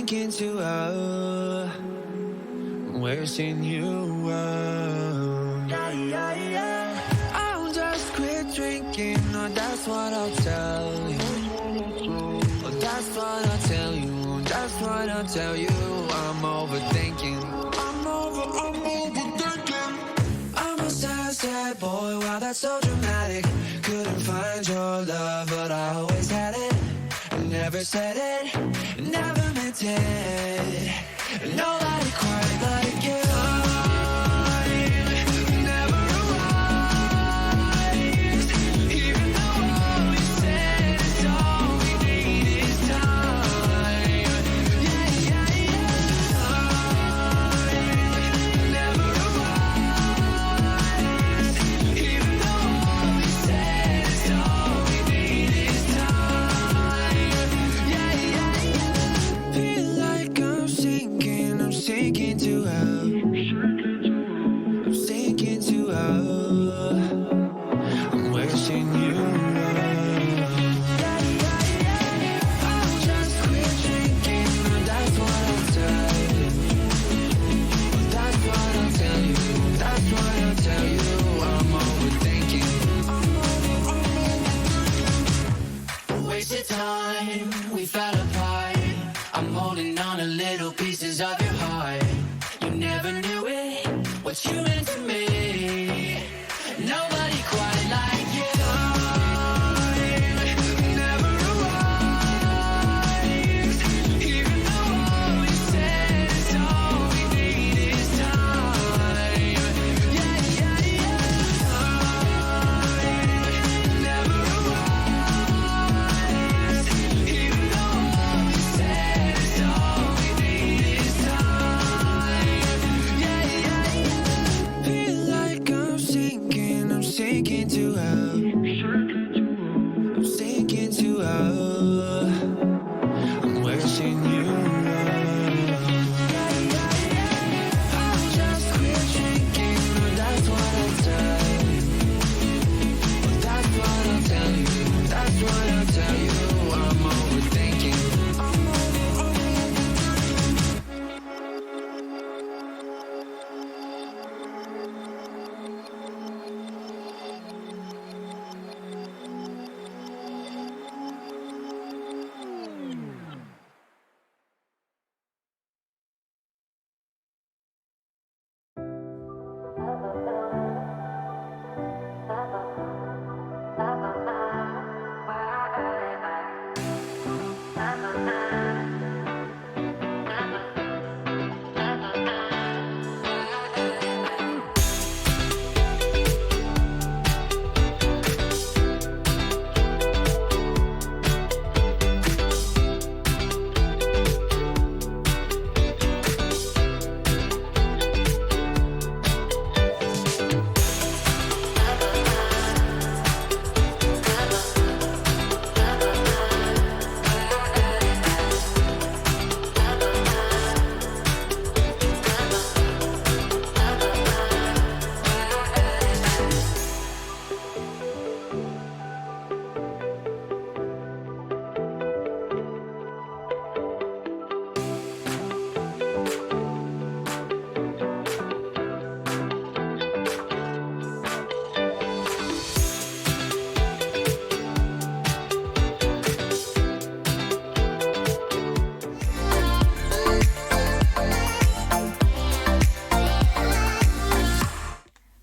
sinking to a wishing you were. I'll just quit drinking, or that's what I'll tell you. Or that's what I'll tell you. That's what I'll tell you. I'm overthinking. I'm overthinking. I'm a sad, sad boy. Wow, that's so dramatic. Couldn't find your love, but I always had it. Never said it, never meant it. Nobody quite like you. Time never arrives, even though all we said is all we need is time. Yeah, yeah, yeah. Time never arrives, even though all we said is all we need is time. Yeah, yeah, yeah. Feel like I'm sinking to hell. I'm sinking to hell. I'm wishing you were. Yeah, yeah, yeah. I'll just quit drinking. That's what I'll tell you. That's what I'll tell you. That's what I'll tell you. I'm overthinking. Wasted time, we fell apart. I'm holding on to little pieces of your heart. You never knew it, what you meant to me. Nobody quite like you. Time never arrives, even though all we said is all we need is time. Yeah, yeah, yeah. Time never arrives, even though all we said is all we need is time. Yeah, yeah, yeah. Feel like I'm sinking to hell. I'm sinking to hell. I'm wishing you were. Yeah, yeah, yeah. I'll just quit drinking. That's what I'll tell you. That's what I'll tell you. That's what I'll tell you. I'm overthinking.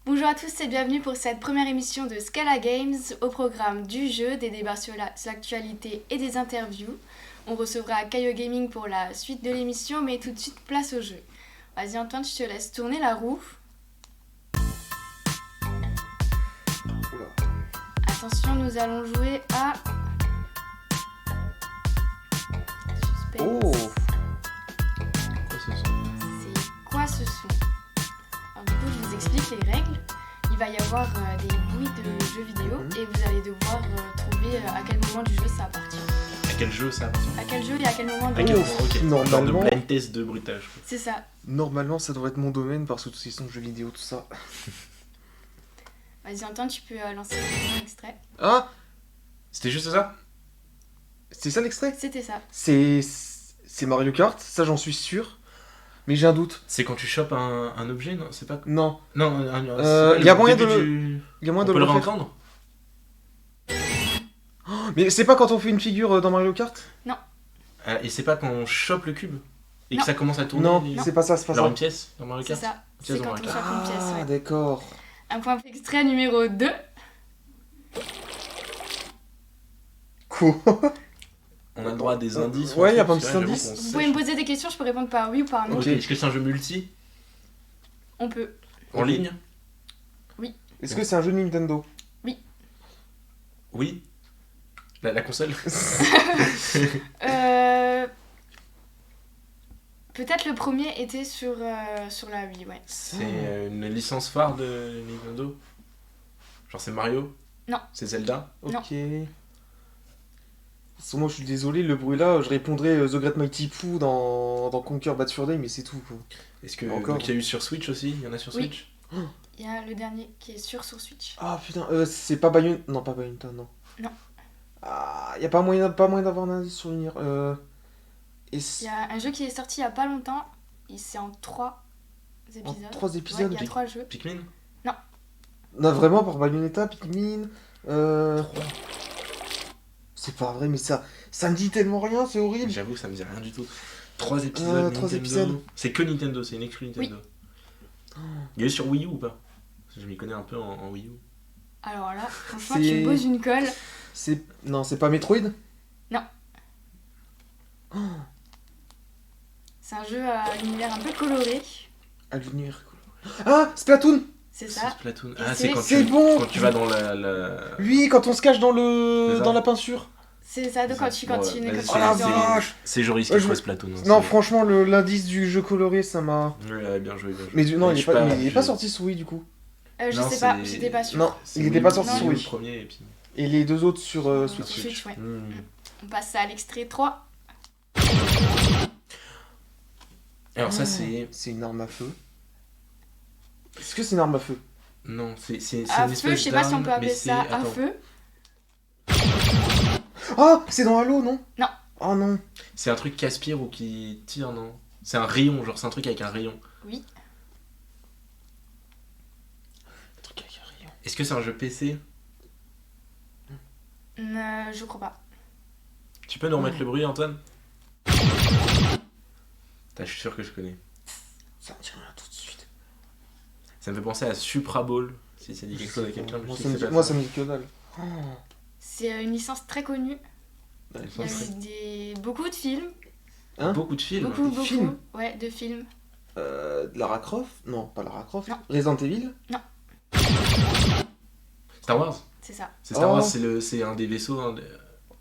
Bonjour à tous et bienvenue pour cette première émission de Scala Games, au programme du jeu, des débats sur l'actualité et des interviews. On recevra Caillou Gaming pour la suite de l'émission, mais tout de suite place au jeu. Vas-y Antoine, je te laisse tourner la roue. Oula. Attention, nous allons jouer à... Suspense. Oh. C'est quoi ce son? Alors du coup, je vous explique les règles. Il va y avoir des bruits de jeux vidéo et vous allez devoir trouver à quel moment du jeu ça appartient. À quel jeu ça appartient? À quel jeu et à quel moment du À jeu. quel Oh, ok. normalement- Genre de blind test de bruitage. Quoi. C'est ça. Normalement, ça devrait être mon domaine parce que tout ce qui sont jeux vidéo, tout ça. Vas-y Antoine, tu peux lancer le premier extrait. Ah, C'était juste ça? c'est ça l'extrait? C'était ça. C'est c'est Mario Kart, ça j'en suis sûr. Mais j'ai un doute. C'est quand tu chopes un objet, non? C'est pas. Non. Non, y a moyen de début le- du- Il y a moyen On de peut le le refaire. réentendre? Mais c'est pas quand on fait une figure dans Mario Kart? Et c'est pas quand on chope le cube et Non. que ça commence à tourner? Non, les- c'est pas ça, c'est pas Genre ça. une pièce dans Mario C'est Kart? ça. Pièce C'est dans quand Mario on Kart. chope une pièce, Ah, ouais. d'accord. Un point extrait numéro 2. Cool. On a le droit à des indices. Ouais, ou y a un pas un truc, petit j'avoue indice qu'on Vous pouvez me sèche. poser des questions, je peux répondre par oui ou par non. Ok. Est-ce que c'est un jeu multi? On peut. En Ok. ligne? Est-ce que c'est un jeu Nintendo? Oui. La console? Peut-être le premier était sur la Wii, ouais. C'est une licence phare de Nintendo? Genre c'est Mario? Non. C'est Zelda? Non. Ok. Parce que moi je suis désolé, le bruit là, je répondrais The Great Mighty Pooh dans Conquer Bad Fur Day, mais c'est tout quoi. Est-ce que Encore. donc il y a eu sur Switch aussi? Il y en a sur Oui. Switch? Il y a le dernier qui est sur Switch. Ah putain, c'est pas Bayonetta. Non, pas Bayonetta, non. Non. Ah, y a pas moyen d'avoir un indice sur Unir. Et Il y a un jeu qui est sorti il y a pas longtemps. C'est en 3 épisodes. 3 Ouais, épisodes. il y a 3 jeux. Pikmin? On a vraiment par Bayonetta, Pikmin. C'est pas vrai, mais ça me dit tellement rien, c'est horrible. J'avoue, ça me dit rien du tout. 3 épisodes, 3 Nintendo. épisodes. C'est que Nintendo, c'est une exclu Nintendo. Il y a eu sur Wii U ou pas? Parce que je m'y connais un peu en Wii U. Alors là, franchement, C'est- tu me poses une colle. Non, c'est pas Metroid. C'est un jeu à l'univers un peu coloré. Ah, l'univers. Ah, Splatoon. C'est C'est ça. Splatoon. Et Ah, c'est- c'est quand c'est tu, bon. quand tu vas dans la... Oui, quand on se cache dans C'est ça. dans la peinture. C'est ça, donc quand tu Bon, continues. vas-y, Quand tu Oh la vas dans- vache. C'est Joris Ouais, qui je- trouve Splatoon. hein, Non, c'est- franchement, l'indice du jeu coloré, ça m'a. Ouais, bien joué, bien joué. Mais non, Ouais, il je est suis pas, mais il est je- pas sorti sur Wii du coup. Je Non, sais pas, c'est- j'étais pas sûre. Non, C'est il Wii était U, pas sorti Non. sur Wii U, Wii. le premier et puis... Et les deux autres sur Switch. Switch, ouais. Hmm. On passe à l'extrait 3. Alors ça Oh, c'est... C'est une arme à feu. Est-ce que c'est une arme à feu? Non, c'est À une feu, espèce je sais pas si on peut d'arme, appeler mais ça c'est- à attends. feu. Ah, c'est dans Halo, non? Non. Oh non. C'est un truc qui aspire ou qui tire, non? C'est un rayon, genre c'est un truc avec un rayon. Oui. Un truc avec un rayon. Est-ce que c'est un jeu PC? Je crois pas. Tu peux nous remettre le bruit, Antoine? Putain, je suis sûr que je connais. Ça me dit rien tout de suite. Ça me fait penser à Supra Ball, si ça dit quelque chose à quelqu'un. mais Moi, je ça sais me que dit, c'est moi, pas ça me dit que dalle. Oh. C'est une licence très connue. Ouais, Il y a c'est- eu beaucoup de films. Hein Beaucoup de films. Beaucoup. films Ouais, de films. Lara Croft? Non, pas Lara Croft. Non. Resident Evil? Star Wars? C'est ça. C'est Star Oh. Wars, c'est un des vaisseaux. Oh,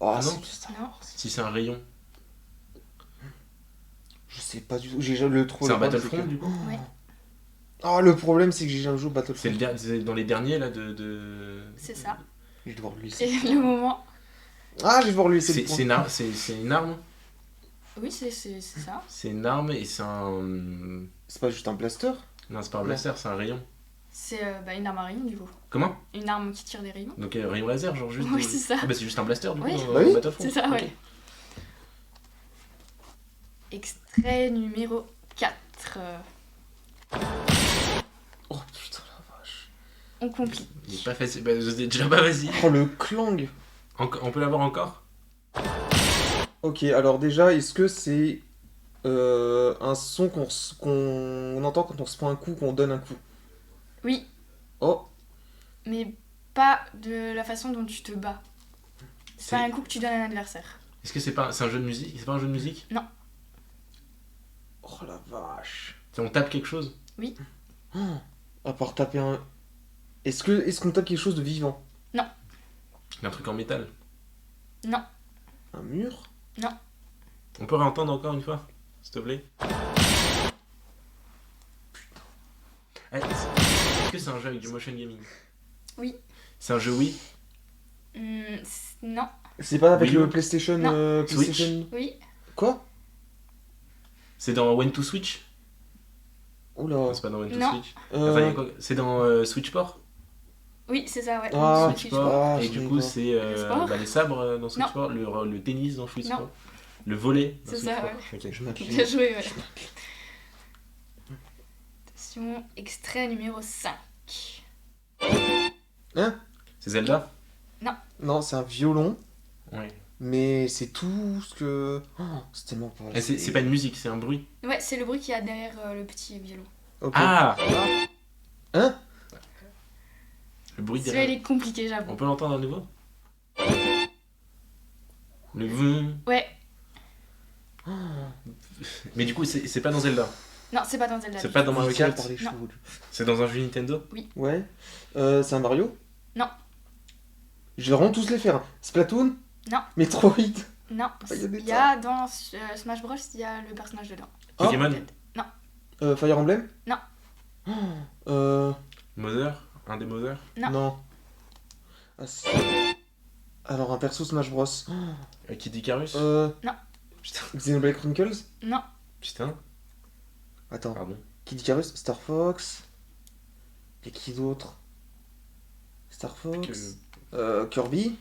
Ah non. c'est Star Non. Wars. Si c'est un rayon. Je sais pas du tout. J'ai jamais le trop. C'est un le problème, Battlefront c'est du coup? que- Ouais. Ah, le problème, c'est que j'ai jamais joué au Battlefront. C'est dans les derniers là de... C'est ça. Je vais devoir lui C'est laisser. le moment. Ah, je vais devoir lui laisser le C'est point. c'est une arme. Oui, c'est ça. C'est une arme et c'est un... C'est pas juste un blaster? Non, c'est pas un blaster, c'est un rayon. C'est une arme à rayon du coup. Comment? Une arme qui tire des rayons. Donc rayon laser, genre juste... Oui, c'est ça. Ah bah c'est juste un blaster du coup Oui. dans Bah oui. Battlefront. C'est ça, Ok. ouais. Extrait numéro 4. Oh putain la vache. On complique. Il est pas facile. Bah déjà pas vas-y. Oh, le clang. On peut l'avoir encore? Ok, alors déjà, est-ce que c'est un son qu'on entend quand on se prend un coup, qu'on donne un coup? Oui, Oh, mais pas de la façon dont tu te bats. C'est C'est- pas un coup que tu donnes à un adversaire. Est-ce que c'est un jeu de musique? C'est pas un jeu de musique? oh la vache. On tape quelque chose? Oh, à part taper un... Est-ce qu'on tape quelque chose de vivant? Un truc en métal? Non, Un mur? On peut réentendre encore une fois? S'il te plaît? Eh, est-ce que c'est un jeu avec du motion gaming? Oui. C'est un jeu Wii? Non, C'est pas avec Wii U. le PlayStation... Non. PlayStation... oui, Quoi? C'est dans When to Switch? Oula. Non, c'est pas dans When to Non. Switch. Enfin, y a quoi- c'est dans Switchport? oui, c'est ça, ouais. Ah, Switch, Switchport. Ah, Et je du connais coup, pas. c'est Le sport les sabres dans Switchport, le tennis dans Switchport. Le volet. C'est Switch, ça, quoi. ouais. Ok. Je m'appuie. Bien joué, ouais. Attention, extrait numéro 5. Hein? C'est Zelda? Non, c'est un violon, Ouais. mais c'est tout ce que... Oh, c'est tellement pas... Et c'est pas une musique, c'est un bruit. Ouais, c'est le bruit qu'il y a derrière le petit violon. Ok. Ah! Hein? Le bruit Celui-là, il derrière. est compliqué, j'avoue. On peut l'entendre à nouveau? Le vroom. Ouais, Mais du coup, c'est pas dans Zelda. non, c'est pas dans Zelda. C'est pas dans Mario Il tire Kart. par les Non. cheveux. C'est dans un jeu Nintendo. Ouais. C'est un Mario? Non. Je vais vraiment tous les faire. Splatoon? Non. Metroid? Non, il y a des il y a dans Smash Bros, il y a le personnage dedans. Ah. Pokémon. Peut-être. Fire Emblem? Non. Mother. Un des Mother. Non. Ah, si. Alors, un perso Smash Bros. Kid Icarus. Non. Putain. Xenoblade Chronicles? Non, Putain. Attends. Pardon. Kid Icarus? Star Fox? Et qui d'autre? Star Fox? Kirby?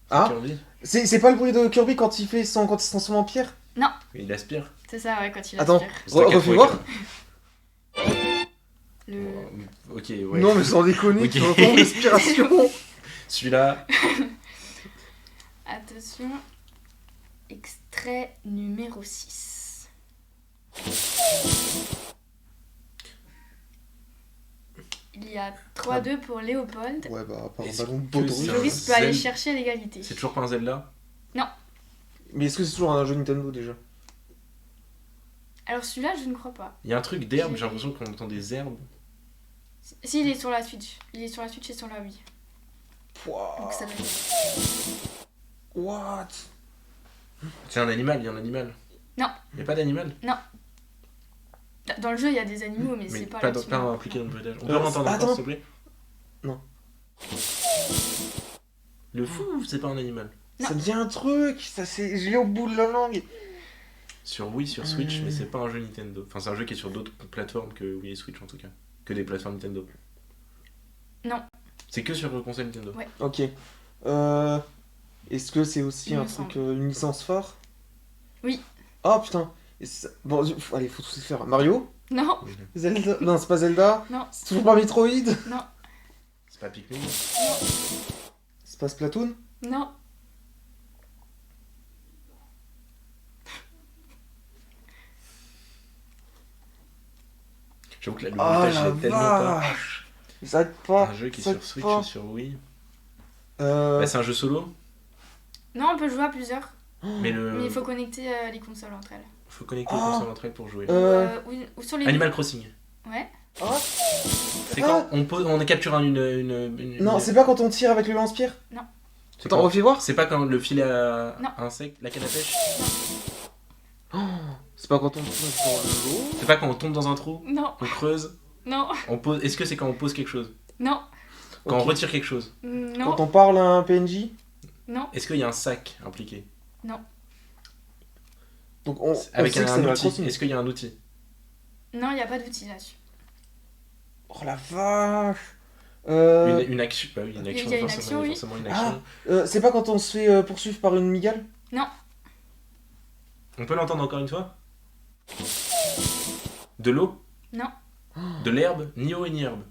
Ah? Kirby. C'est pas le bruit de Kirby quand il se transforme en pierre? Il aspire. c'est ça, ouais, quand il Attends. aspire. C'est toi qui as Refais trouvé voir. Le... Ok, ouais. Non, mais sans déconner, Ok. tu entends respiration. Celui-là. Attention, extrait numéro 6. Il y a 3-2 pour Léopold. Ouais, bah, par un Est-ce ballon de que baudruche. c'est un- Joris peut aller Zel- chercher l'égalité. C'est toujours pas un Zelda. Mais est-ce que c'est toujours un jeu Nintendo déjà? Alors celui-là, je ne crois pas. Il y a un truc d'herbe, j'ai l'impression qu'on entend des herbes. Si, il est sur la Switch. Il est sur la Switch et sur la Wii. Pouah. Donc ça doit être... What? C'est un animal, il y a un animal. Non. Il y a pas d'animal. Dans le jeu, il y a des animaux, mais, Mais c'est pas pas, là-dessus. pas impliqué dans le bruitage. On peut Euh, l'entendre attends. encore, s'il te plaît? Non. Le fou, c'est pas un animal. Non. Ça me dit un truc, ça c'est... je l'ai au bout de la langue. Sur Wii, sur Switch, mais c'est pas un jeu Nintendo. Enfin, c'est un jeu qui est sur d'autres plateformes que Wii et Switch en tout cas. Que des plateformes Nintendo. Non. C'est que sur console Nintendo. Ouais. Ok. Est-ce que c'est aussi Il un me truc, semble. une licence phare? Oui. Oh putain. Bon, allez, faut tous les faire. Mario? Non, Zelda? Non, c'est pas Zelda. Non. C'est toujours pas Metroid. non, C'est pas Pikmin. C'est pas Splatoon. non. J'avoue que le Oh bruitage la est tellement pas. vache. Il s'arrête pas. Un jeu qui est ça sur Switch pas. et sur Wii. Euh... Bah, c'est un jeu solo, Non, on peut jouer à plusieurs. mais Mais il faut connecter les consoles entre elles. faut connecter les Ah. consoles entre elles pour jouer. Ou sur les... Animal Crossing. Ouais. Ah. C'est quand on capture Non, c'est pas quand on tire avec le lance-pierre. C'est Attends, quand- refais voir. C'est pas quand le filet à Non. insectes, la canne à pêche. C'est pas quand on plonge dans l'eau. C'est pas quand on tombe dans un trou, Non, on creuse, non, on pose. Est-ce que c'est quand on pose quelque chose? non, Quand Ok. on retire quelque chose? non, Quand on parle à un PNJ. non, Est-ce qu'il y a un sac impliqué? Donc on Avec sait que c'est un Animal outil. Crossing. Est-ce qu'il y a un outil? non, il n'y a pas d'outil là-dessus. Oh la vache. Une action. Bah oui, une action. Il y a une forcément, action, oui. forcément une Ah. action. C'est pas quand on se fait poursuivre par une migale. On peut l'entendre encore une fois? De l'eau? Non. De l'herbe? Ni eau et ni herbe.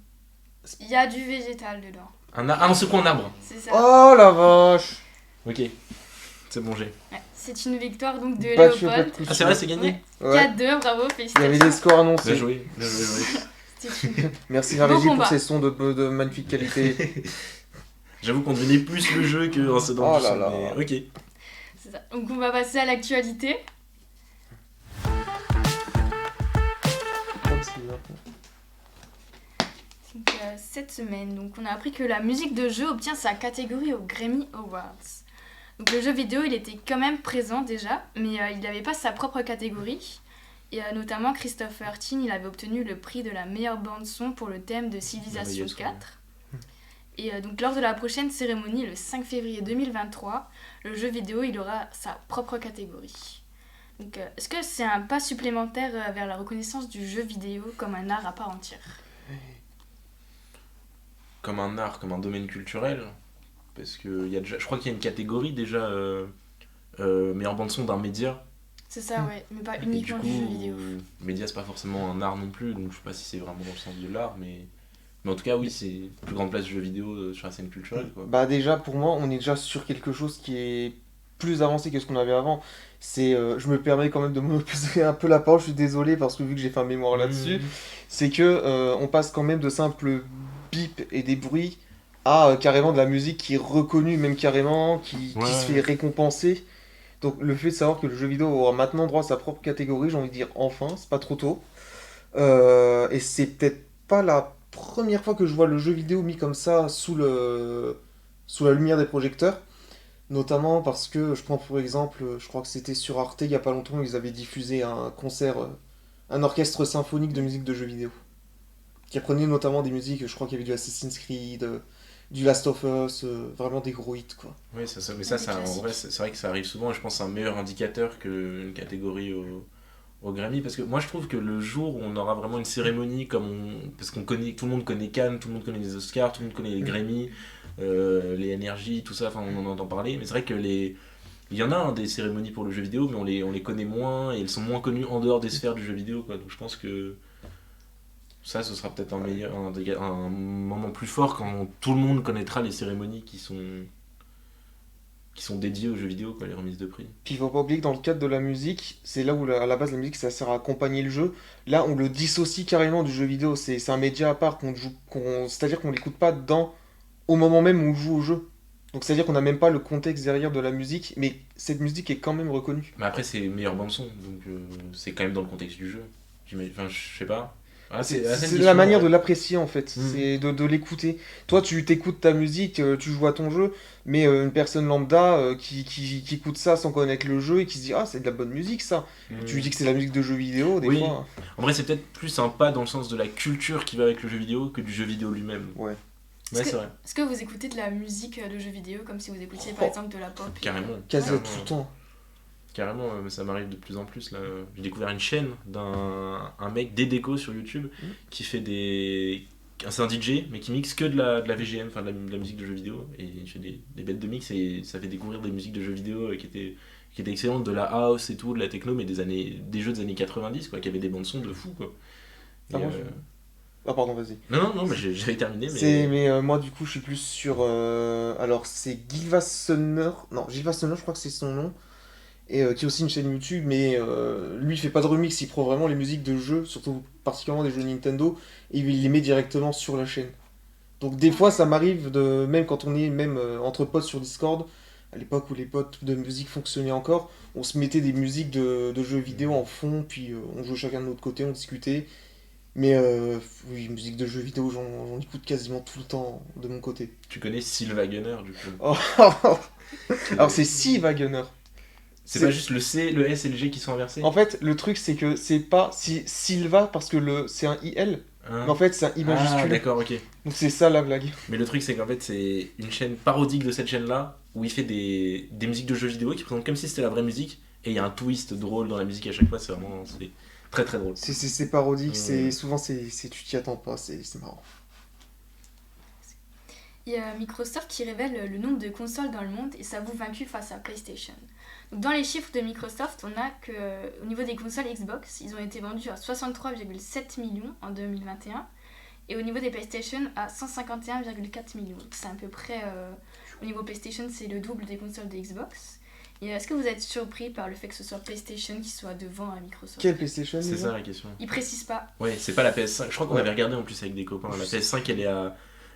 Il y a du végétal dedans. On secoue un arbre. C'est ça. Oh la vache. Ok. C'est bon, j'ai. Ouais. C'est une victoire donc de Battu au pas de Léopold. coup de Ah, c'est vrai, c'est gagné? Ouais. Ouais. 4-2, bravo, Il y avait félicitations. des scores annoncés. Bien joué, bien joué, bien joué. C'était une- Merci Bon Marégie pour combat. ces sons de magnifique qualité. J'avoue qu'on devinait plus le jeu que en se Oh dans le là son, là. mais ok. c'est ça. Donc on va passer à l'actualité. Donc, cette semaine, donc, on a appris que la musique de jeu obtient sa catégorie aux Grammy Awards. Donc le jeu vidéo, il était quand même présent déjà, mais il n'avait pas sa propre catégorie. Et notamment Christopher Tin, il avait obtenu le prix de la meilleure bande-son pour le thème de Civilization Merveilleux, 4. Et donc lors de la prochaine cérémonie, le 5 février 2023, le jeu vidéo, il aura sa propre catégorie. Donc est-ce que c'est un pas supplémentaire vers la reconnaissance du jeu vidéo comme un art à part entière? Comme un art, comme un domaine culturel. Parce que il y a déjà, je crois qu'il y a une catégorie déjà mais en bande-son d'un média. C'est ça, ouais, mais pas Et du uniquement coup, du jeu vidéo. média, c'est pas forcément un art non plus, donc je sais pas si c'est vraiment dans le sens de l'art, mais en tout cas, oui, c'est plus grande place du jeu vidéo sur la scène culturelle, quoi. Bah déjà, pour moi, on est déjà sur quelque chose qui est plus avancé que ce qu'on avait avant. Je me permets quand même de monopoliser un peu la parole, je suis désolé parce que vu que j'ai fait un mémoire là-dessus, c'est que on passe quand même de simples bips et des bruits à carrément de la musique qui est reconnue, même carrément, qui se fait Ouais. récompenser. Donc le fait de savoir que le jeu vidéo aura maintenant droit à sa propre catégorie, j'ai envie de dire enfin, c'est pas trop tôt. Et c'est peut-être pas la première fois que je vois le jeu vidéo mis comme ça sous la lumière des projecteurs. Notamment parce que je prends pour exemple, je crois que c'était sur Arte il y a pas longtemps, ils avaient diffusé un concert, un orchestre symphonique de musique de jeux vidéo. Qui reprenait notamment des musiques, je crois qu'il y avait du Assassin's Creed, du Last of Us, vraiment des gros hits quoi. Oui, mais Des ça, en vrai, classiques. c'est vrai que ça arrive souvent, et je pense que c'est un meilleur indicateur qu'une catégorie au Grammy, parce que moi je trouve que le jour où on aura vraiment une cérémonie parce qu'on connaît, tout le monde connaît Cannes, tout le monde connaît les Oscars, tout le monde connaît les Grammy, les NRJ, tout ça, enfin on en entend parler, mais c'est vrai que il y en a hein, des cérémonies pour le jeu vidéo, mais on les connaît moins et elles sont moins connues en dehors des sphères du jeu vidéo, quoi. Donc je pense que ça, ce sera peut-être un moment plus fort quand tout le monde connaîtra les cérémonies qui sont dédiées aux jeux vidéo, quoi, les remises de prix. Puis il faut pas oublier que dans le cadre de la musique, c'est là où à la base la musique ça sert à accompagner le jeu. Là on le dissocie carrément du jeu vidéo, c'est un média à part qu'on joue, c'est-à-dire qu'on l'écoute pas au moment même où on joue au jeu. Donc c'est-à-dire qu'on n'a même pas le contexte derrière de la musique, mais cette musique est quand même reconnue. Mais après, c'est meilleure bande-son, donc c'est quand même dans le contexte du jeu. Enfin, je sais pas. Ah, c'est une C'est la question, manière ouais. de l'apprécier en fait, Mhm. c'est de l'écouter. Toi tu t'écoutes ta musique, tu joues à ton jeu, mais une personne lambda qui écoute ça sans connaître le jeu et qui se dit ah c'est de la bonne musique ça. Tu lui dis que c'est de la musique de jeu vidéo, des Oui, fois. en vrai, c'est peut-être plus sympa dans le sens de la culture qui va avec le jeu vidéo que du jeu vidéo lui-même. Ouais. Ouais, Est-ce c'est que, vrai. est-ce que vous écoutez de la musique de jeux vidéo comme si vous écoutiez par Oh, exemple de la pop Carrément. quasi Ouais. tout le temps. Carrément, ça m'arrive de plus en plus. Là. J'ai découvert une chaîne un mec, Déco sur YouTube, qui fait des. C'est un DJ, mais qui mixe que de la VGM, enfin de la musique de jeux vidéo. Et il fait des bêtes de mix et ça fait découvrir des musiques de jeux vidéo qui étaient excellentes, de la house et tout, de la techno, mais des jeux des années 90, quoi, qui avaient des bandes son de fou, quoi. Et, Ah, moi, ah pardon, vas-y. non, mais j'avais terminé, Mais moi du coup je suis plus sur... alors c'est Gilva Sumner, non Gilva Sumner je crois que c'est son nom, et qui a aussi une chaîne YouTube, mais lui il fait pas de remix, il prend vraiment les musiques de jeux, surtout particulièrement des jeux Nintendo, et il les met directement sur la chaîne. Donc des fois ça m'arrive de, même quand on est même entre potes sur Discord, à l'époque où les potes de musique fonctionnaient encore, on se mettait des musiques de jeux vidéo en fond, puis on jouait chacun de notre côté, on discutait. Mais oui, musique de jeux vidéo, j'en écoute quasiment tout le temps de mon côté. tu connais Sylva Gunner, du coup. Oh, alors c'est si Wagoner. C'est pas juste le C, le S et le G qui sont inversés. En fait, le truc c'est que c'est pas Silva parce que c'est un IL, Hein. mais en fait c'est un I Ah, majuscule. d'accord, ok. Donc c'est ça la blague. Mais le truc, c'est qu'en fait, c'est une chaîne parodique de cette chaîne-là, où il fait des musiques de jeux vidéo qui présentent comme si c'était la vraie musique, et il y a un twist drôle dans la musique à chaque fois, c'est très très drôle. C'est parodique, Mm. souvent tu t'y attends pas, c'est marrant. Il y a Microsoft qui révèle le nombre de consoles dans le monde et s'avoue vaincu face à PlayStation. Donc dans les chiffres de Microsoft, on a que au niveau des consoles Xbox, ils ont été vendus à 63,7 millions en 2021 et au niveau des PlayStation à 151,4 millions. Donc c'est à peu près au niveau PlayStation, c'est le double des consoles de Xbox. Et est-ce que vous êtes surpris par le fait que ce soit PlayStation qui soit devant à Microsoft? Quelle PlayStation C'est déjà ça la question. Ils précisent pas. Ouais, c'est pas la PS5. Je crois qu'on Ouais. avait regardé en plus avec des copains. La PS5, elle est à.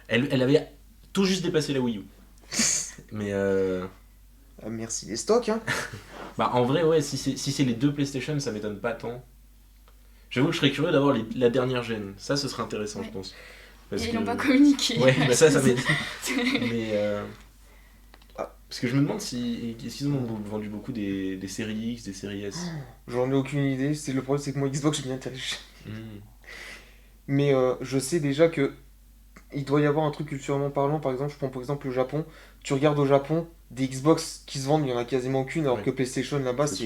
Elle avait tout juste dépassé la Wii U. Mais Ah, merci les stocks, hein. bah en vrai, ouais, si c'est les deux PlayStation, ça m'étonne pas tant. J'avoue que je serais curieux d'avoir la dernière gène. Ça, ce serait intéressant, Ouais. je pense. Et ils n'ont pas communiqué. Ouais, bah ça m'étonne. Mais parce que je me demande si est-ce qu'ils ont vendu beaucoup des séries X, des séries S. J'en ai aucune idée, le problème c'est que moi Xbox je m'y intéresse. Hmm. Mais je sais déjà que il doit y avoir un truc culturellement parlant, par exemple, je prends par exemple le Japon, tu regardes au Japon, des Xbox qui se vendent, il y en a quasiment qu'une, alors Ouais. que PlayStation là-bas C'est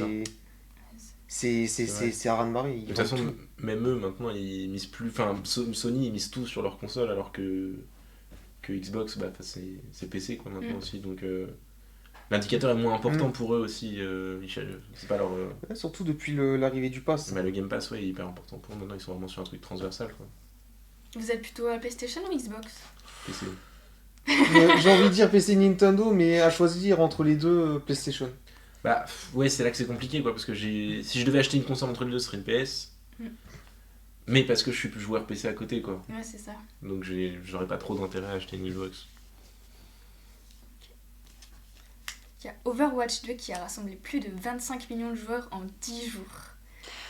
sûr. c'est à ras-de-marée. De toute façon, même eux maintenant ils misent plus. Enfin, Sony ils misent tout sur leur console alors que Xbox, bah, c'est PC quoi maintenant aussi. Donc L'indicateur est moins important pour eux aussi, Michel. C'est pas leur. Ouais, surtout depuis l'arrivée du pass. Mais le Game Pass, ouais, est hyper important pour eux. Maintenant, ils sont vraiment sur un truc transversal, quoi. Vous êtes plutôt à PlayStation ou Xbox? PC. J'ai envie de dire PC Nintendo, mais à choisir entre les deux, PlayStation. Bah, ouais, c'est là que c'est compliqué, quoi. Parce que si je devais acheter une console entre les deux, ce serait une PS. Mais parce que je suis plus joueur PC à côté, quoi. Ouais, c'est ça. Donc j'aurais pas trop d'intérêt à acheter une Xbox. Il y a Overwatch 2 qui a rassemblé plus de 25 millions de joueurs en 10 jours.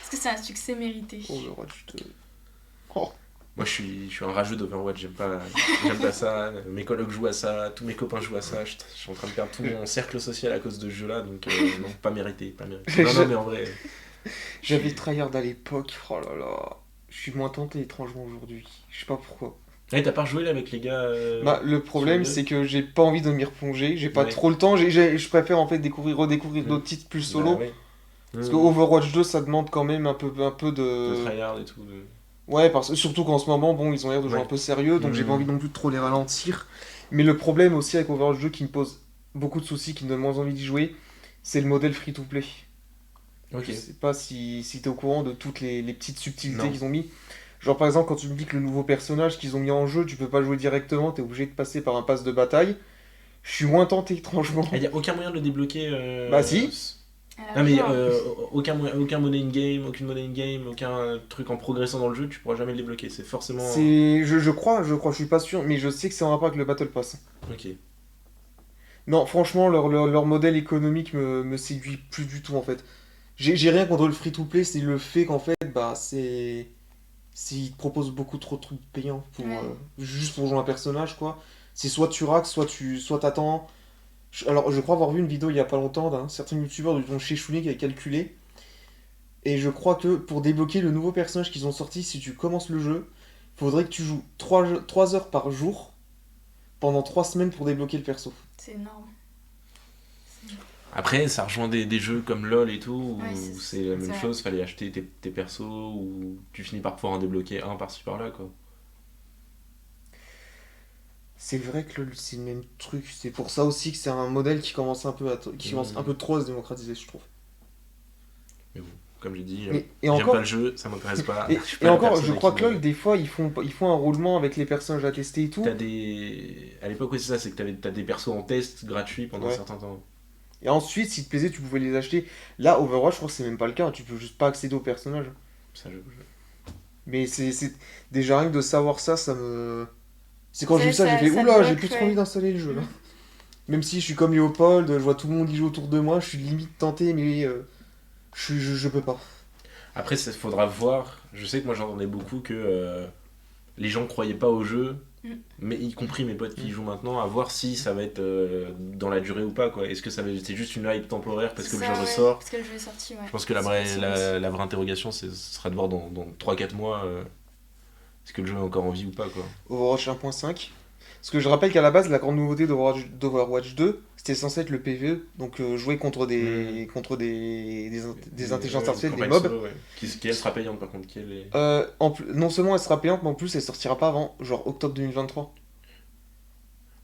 Est-ce que c'est un succès mérité? Overwatch 2. Oh. Moi, je suis un rageux d'Overwatch, j'aime pas ça. Mes collègues jouent à ça, tous mes copains jouent à ça. Je suis en train de perdre tout mon cercle social à cause de ce jeu-là, donc non, pas mérité. Non, mais en vrai. J'avais tryhard à l'époque, oh là là. Je suis moins tenté étrangement aujourd'hui. Je sais pas pourquoi. Ouais, t'as pas rejoué là avec les gars Bah, le problème, c'est que j'ai pas envie de m'y replonger, j'ai pas Ouais. trop le temps, je préfère en fait redécouvrir d'autres titres plus solo. Bah, ouais. Parce que Overwatch 2, ça demande quand même un peu De de. tryhard et tout. Ouais, surtout qu'en ce moment, bon, ils ont l'air de jouer Ouais. un peu sérieux, donc j'ai pas envie non plus de trop les ralentir. Mais le problème aussi avec Overwatch 2 qui me pose beaucoup de soucis, qui me donne moins envie d'y jouer, c'est le modèle free-to-play. Ok. Je sais pas si t'es au courant de toutes les petites subtilités Non. qu'ils ont mis. Genre par exemple, quand tu me dis que le nouveau personnage qu'ils ont mis en jeu, tu peux pas jouer directement, t'es obligé de passer par un pass de bataille. Je suis moins tenté, étrangement. Il y a aucun moyen de le débloquer. Bah si. Non mais aucun money in-game, aucune money in-game, aucun truc en progressant dans le jeu, tu pourras jamais le débloquer. C'est forcément... Je crois, je suis pas sûr, mais je sais que c'est en rapport avec le Battle Pass. Ok. Non, franchement, leur modèle économique me séduit plus du tout en fait. J'ai rien contre le free-to-play, c'est le fait qu'en fait, bah c'est... S'ils te proposent beaucoup trop de trucs payants pour, Ouais. juste pour jouer un personnage, quoi. C'est soit tu raques, soit t'attends. Alors, je crois avoir vu une vidéo il y a pas longtemps d'un certain youtubeur dont chez Chounet qui avait calculé. Et je crois que pour débloquer le nouveau personnage qu'ils ont sorti, si tu commences le jeu, faudrait que tu joues 3 heures par jour pendant 3 semaines pour débloquer le perso. C'est énorme. Après, ça rejoint des jeux comme LoL et tout, où Ouais, c'est la même vrai. chose, fallait acheter tes persos, ou tu finis par pouvoir en débloquer un par-ci par-là, quoi. C'est vrai que LoL, c'est le même truc. C'est pour ça aussi que c'est un modèle qui commence un peu commence un peu trop à se démocratiser, je trouve. Mais bon, comme j'ai dit, Et j'aime encore, pas le jeu, ça m'intéresse pas. et, Je suis et pas la encore, personne je à crois qui que LoL, des fois, ils font un roulement avec les personnages à tester et tout. T'as des... À l'époque, oui, c'est ça, c'est que t'as des persos en test gratuits pendant Ouais. un certain temps. Et ensuite, s'il te plaisait, tu pouvais les acheter. Là, Overwatch, je crois que c'est même pas le cas. Tu peux juste pas accéder aux personnages. Ça, Mais c'est déjà rien que de savoir ça, ça me. C'est quand j'ai vu Ça- ça, j'ai fait ça oula, bloque, j'ai plus trop ouais. envie d'installer le jeu là. Même si je suis comme Léopold, je vois tout le monde y jouer autour de moi, je suis limite tenté, mais je peux pas. Après, il faudra voir. Je sais que moi j'entendais beaucoup que les gens croyaient pas au jeu, mais y compris mes potes qui y jouent maintenant, à voir si ça va être dans la durée ou pas, quoi. Est-ce que c'est juste une hype temporaire parce que le jeu ressort? Parce que le jeu est sorti, ouais. Je pense que la vraie interrogation, ce sera de voir dans 3-4 mois est-ce que le jeu est encore en vie ou pas, quoi. Overwatch 1.5. Parce que je rappelle qu'à la base, la grande nouveauté d'Overwatch 2, c'était censé être le PvE, donc jouer contre des intelligences artificielles, des campagnes mobs. solo, ouais. Qui elle sera payante par contre. Non seulement elle sera payante, mais en plus elle sortira pas avant genre octobre 2023.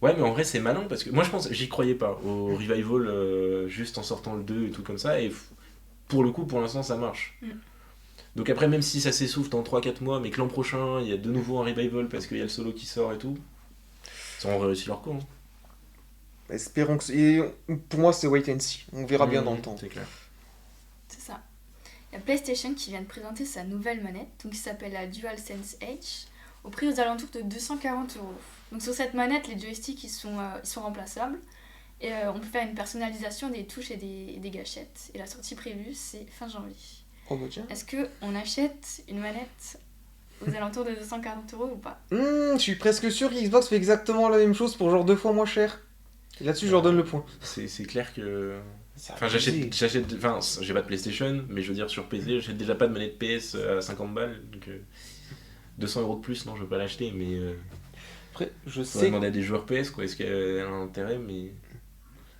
Ouais, mais en vrai, c'est malin parce que moi, je pense, j'y croyais pas au revival juste en sortant le 2 et tout comme ça. Et pour le coup, pour l'instant, ça marche. Donc après, même si ça s'essouffle dans 3-4 mois, mais que l'an prochain, il y a de nouveau un revival parce qu'il y a le solo qui sort et tout, ils ont réussi leur coup. Hein. Espérons que. Pour moi, c'est wait and see. On verra bien dans le temps. C'est clair. C'est ça. Il y a PlayStation qui vient de présenter sa nouvelle manette, donc qui s'appelle la DualSense Edge, au prix aux alentours de 240 €. Donc sur cette manette, les joysticks ils sont remplaçables et on peut faire une personnalisation des touches et des gâchettes. Et la sortie prévue, c'est fin janvier. Oh bah tiens. Est-ce qu'on achète une manette aux alentours de 240 € ou pas? Je suis presque sûr qu'Xbox fait exactement la même chose pour genre 2 fois moins cher. Et là-dessus, je leur donne le point. C'est clair que. C'est Enfin, abusé. Enfin, j'ai pas de PlayStation, mais je veux dire, sur PC, j'achète déjà pas de manette PS à 50 balles. Donc 200 € de plus, non, je veux pas l'acheter, mais. Après, je Faudrait sais. demander à des joueurs PS, quoi. Est-ce qu'elle a un intérêt, mais.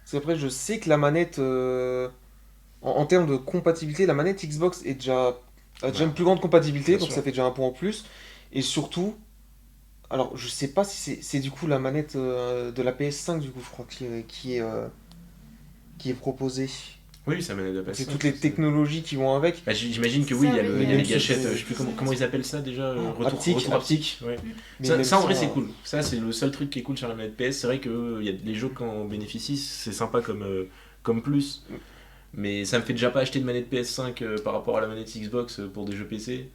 Parce qu'après, je sais que la manette. En termes de compatibilité, la manette Xbox est a déjà une plus grande compatibilité, Bien donc sûr. ça fait déjà un point en plus. Et surtout. Alors, je sais pas si c'est du coup la manette de la PS5, du coup, je crois, qui est proposée. Oui, ça manette de PS5. C'est toutes les technologies qui vont avec. Bah, j'imagine que Ça, oui, il y a, oui. il y a les Même si gâchettes, c'est- je sais plus comment ils appellent ça déjà, haptique. retour haptique. Ouais. Mais Ça, même ça, en vrai sans, c'est cool. Ça c'est le seul truc qui est cool sur la manette PS. C'est vrai que y a les jeux qui en bénéficient, c'est sympa comme plus. Mais ça me fait déjà pas acheter de manette PS5 par rapport à la manette Xbox pour des jeux PC.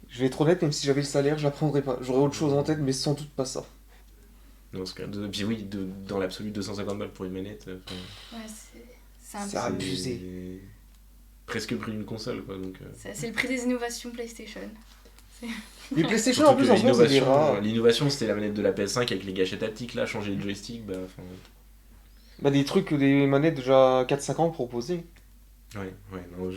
Je vais être honnête, même si j'avais le salaire, je la prendrais pas. J'aurais autre chose en tête, mais sans doute pas ça. Non, puis oui, dans l'absolu 250 balles pour une manette. Ouais, c'est un C'est peu- abusé. Presque prix d'une console quoi. Donc, c'est le prix des innovations PlayStation. Les PlayStation surtout en plus, que en France, c'est rare. l'innovation c'était la manette de la PS5 avec les gâchettes haptiques là, changer le joystick. Bah, Bah, des trucs que des manettes déjà 4-5 ans proposaient. ouais, non,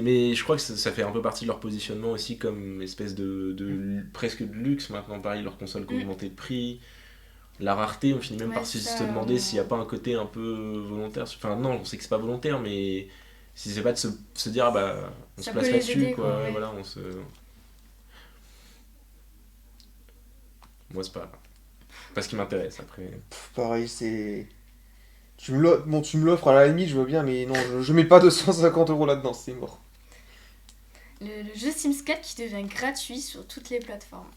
mais je crois que ça fait un peu partie de leur positionnement aussi comme espèce presque de luxe maintenant, pareil, leurs consoles qui ont augmenté de prix. La rareté, on finit même Ouais, par ça, se demander s'il n'y a pas un côté un peu volontaire. Enfin, non, on sait que c'est pas volontaire, mais si c'est pas de se dire, ah bah, on Ça se place peut les là-dessus, aider, quoi. quoi, ouais. Voilà, Moi, c'est pas ce qui m'intéresse après. Pareil, c'est. Tu me l'offres à la limite, je veux bien, mais non, je mets pas 250 € là-dedans, c'est mort. Le jeu Sims 4 qui devient gratuit sur toutes les plateformes.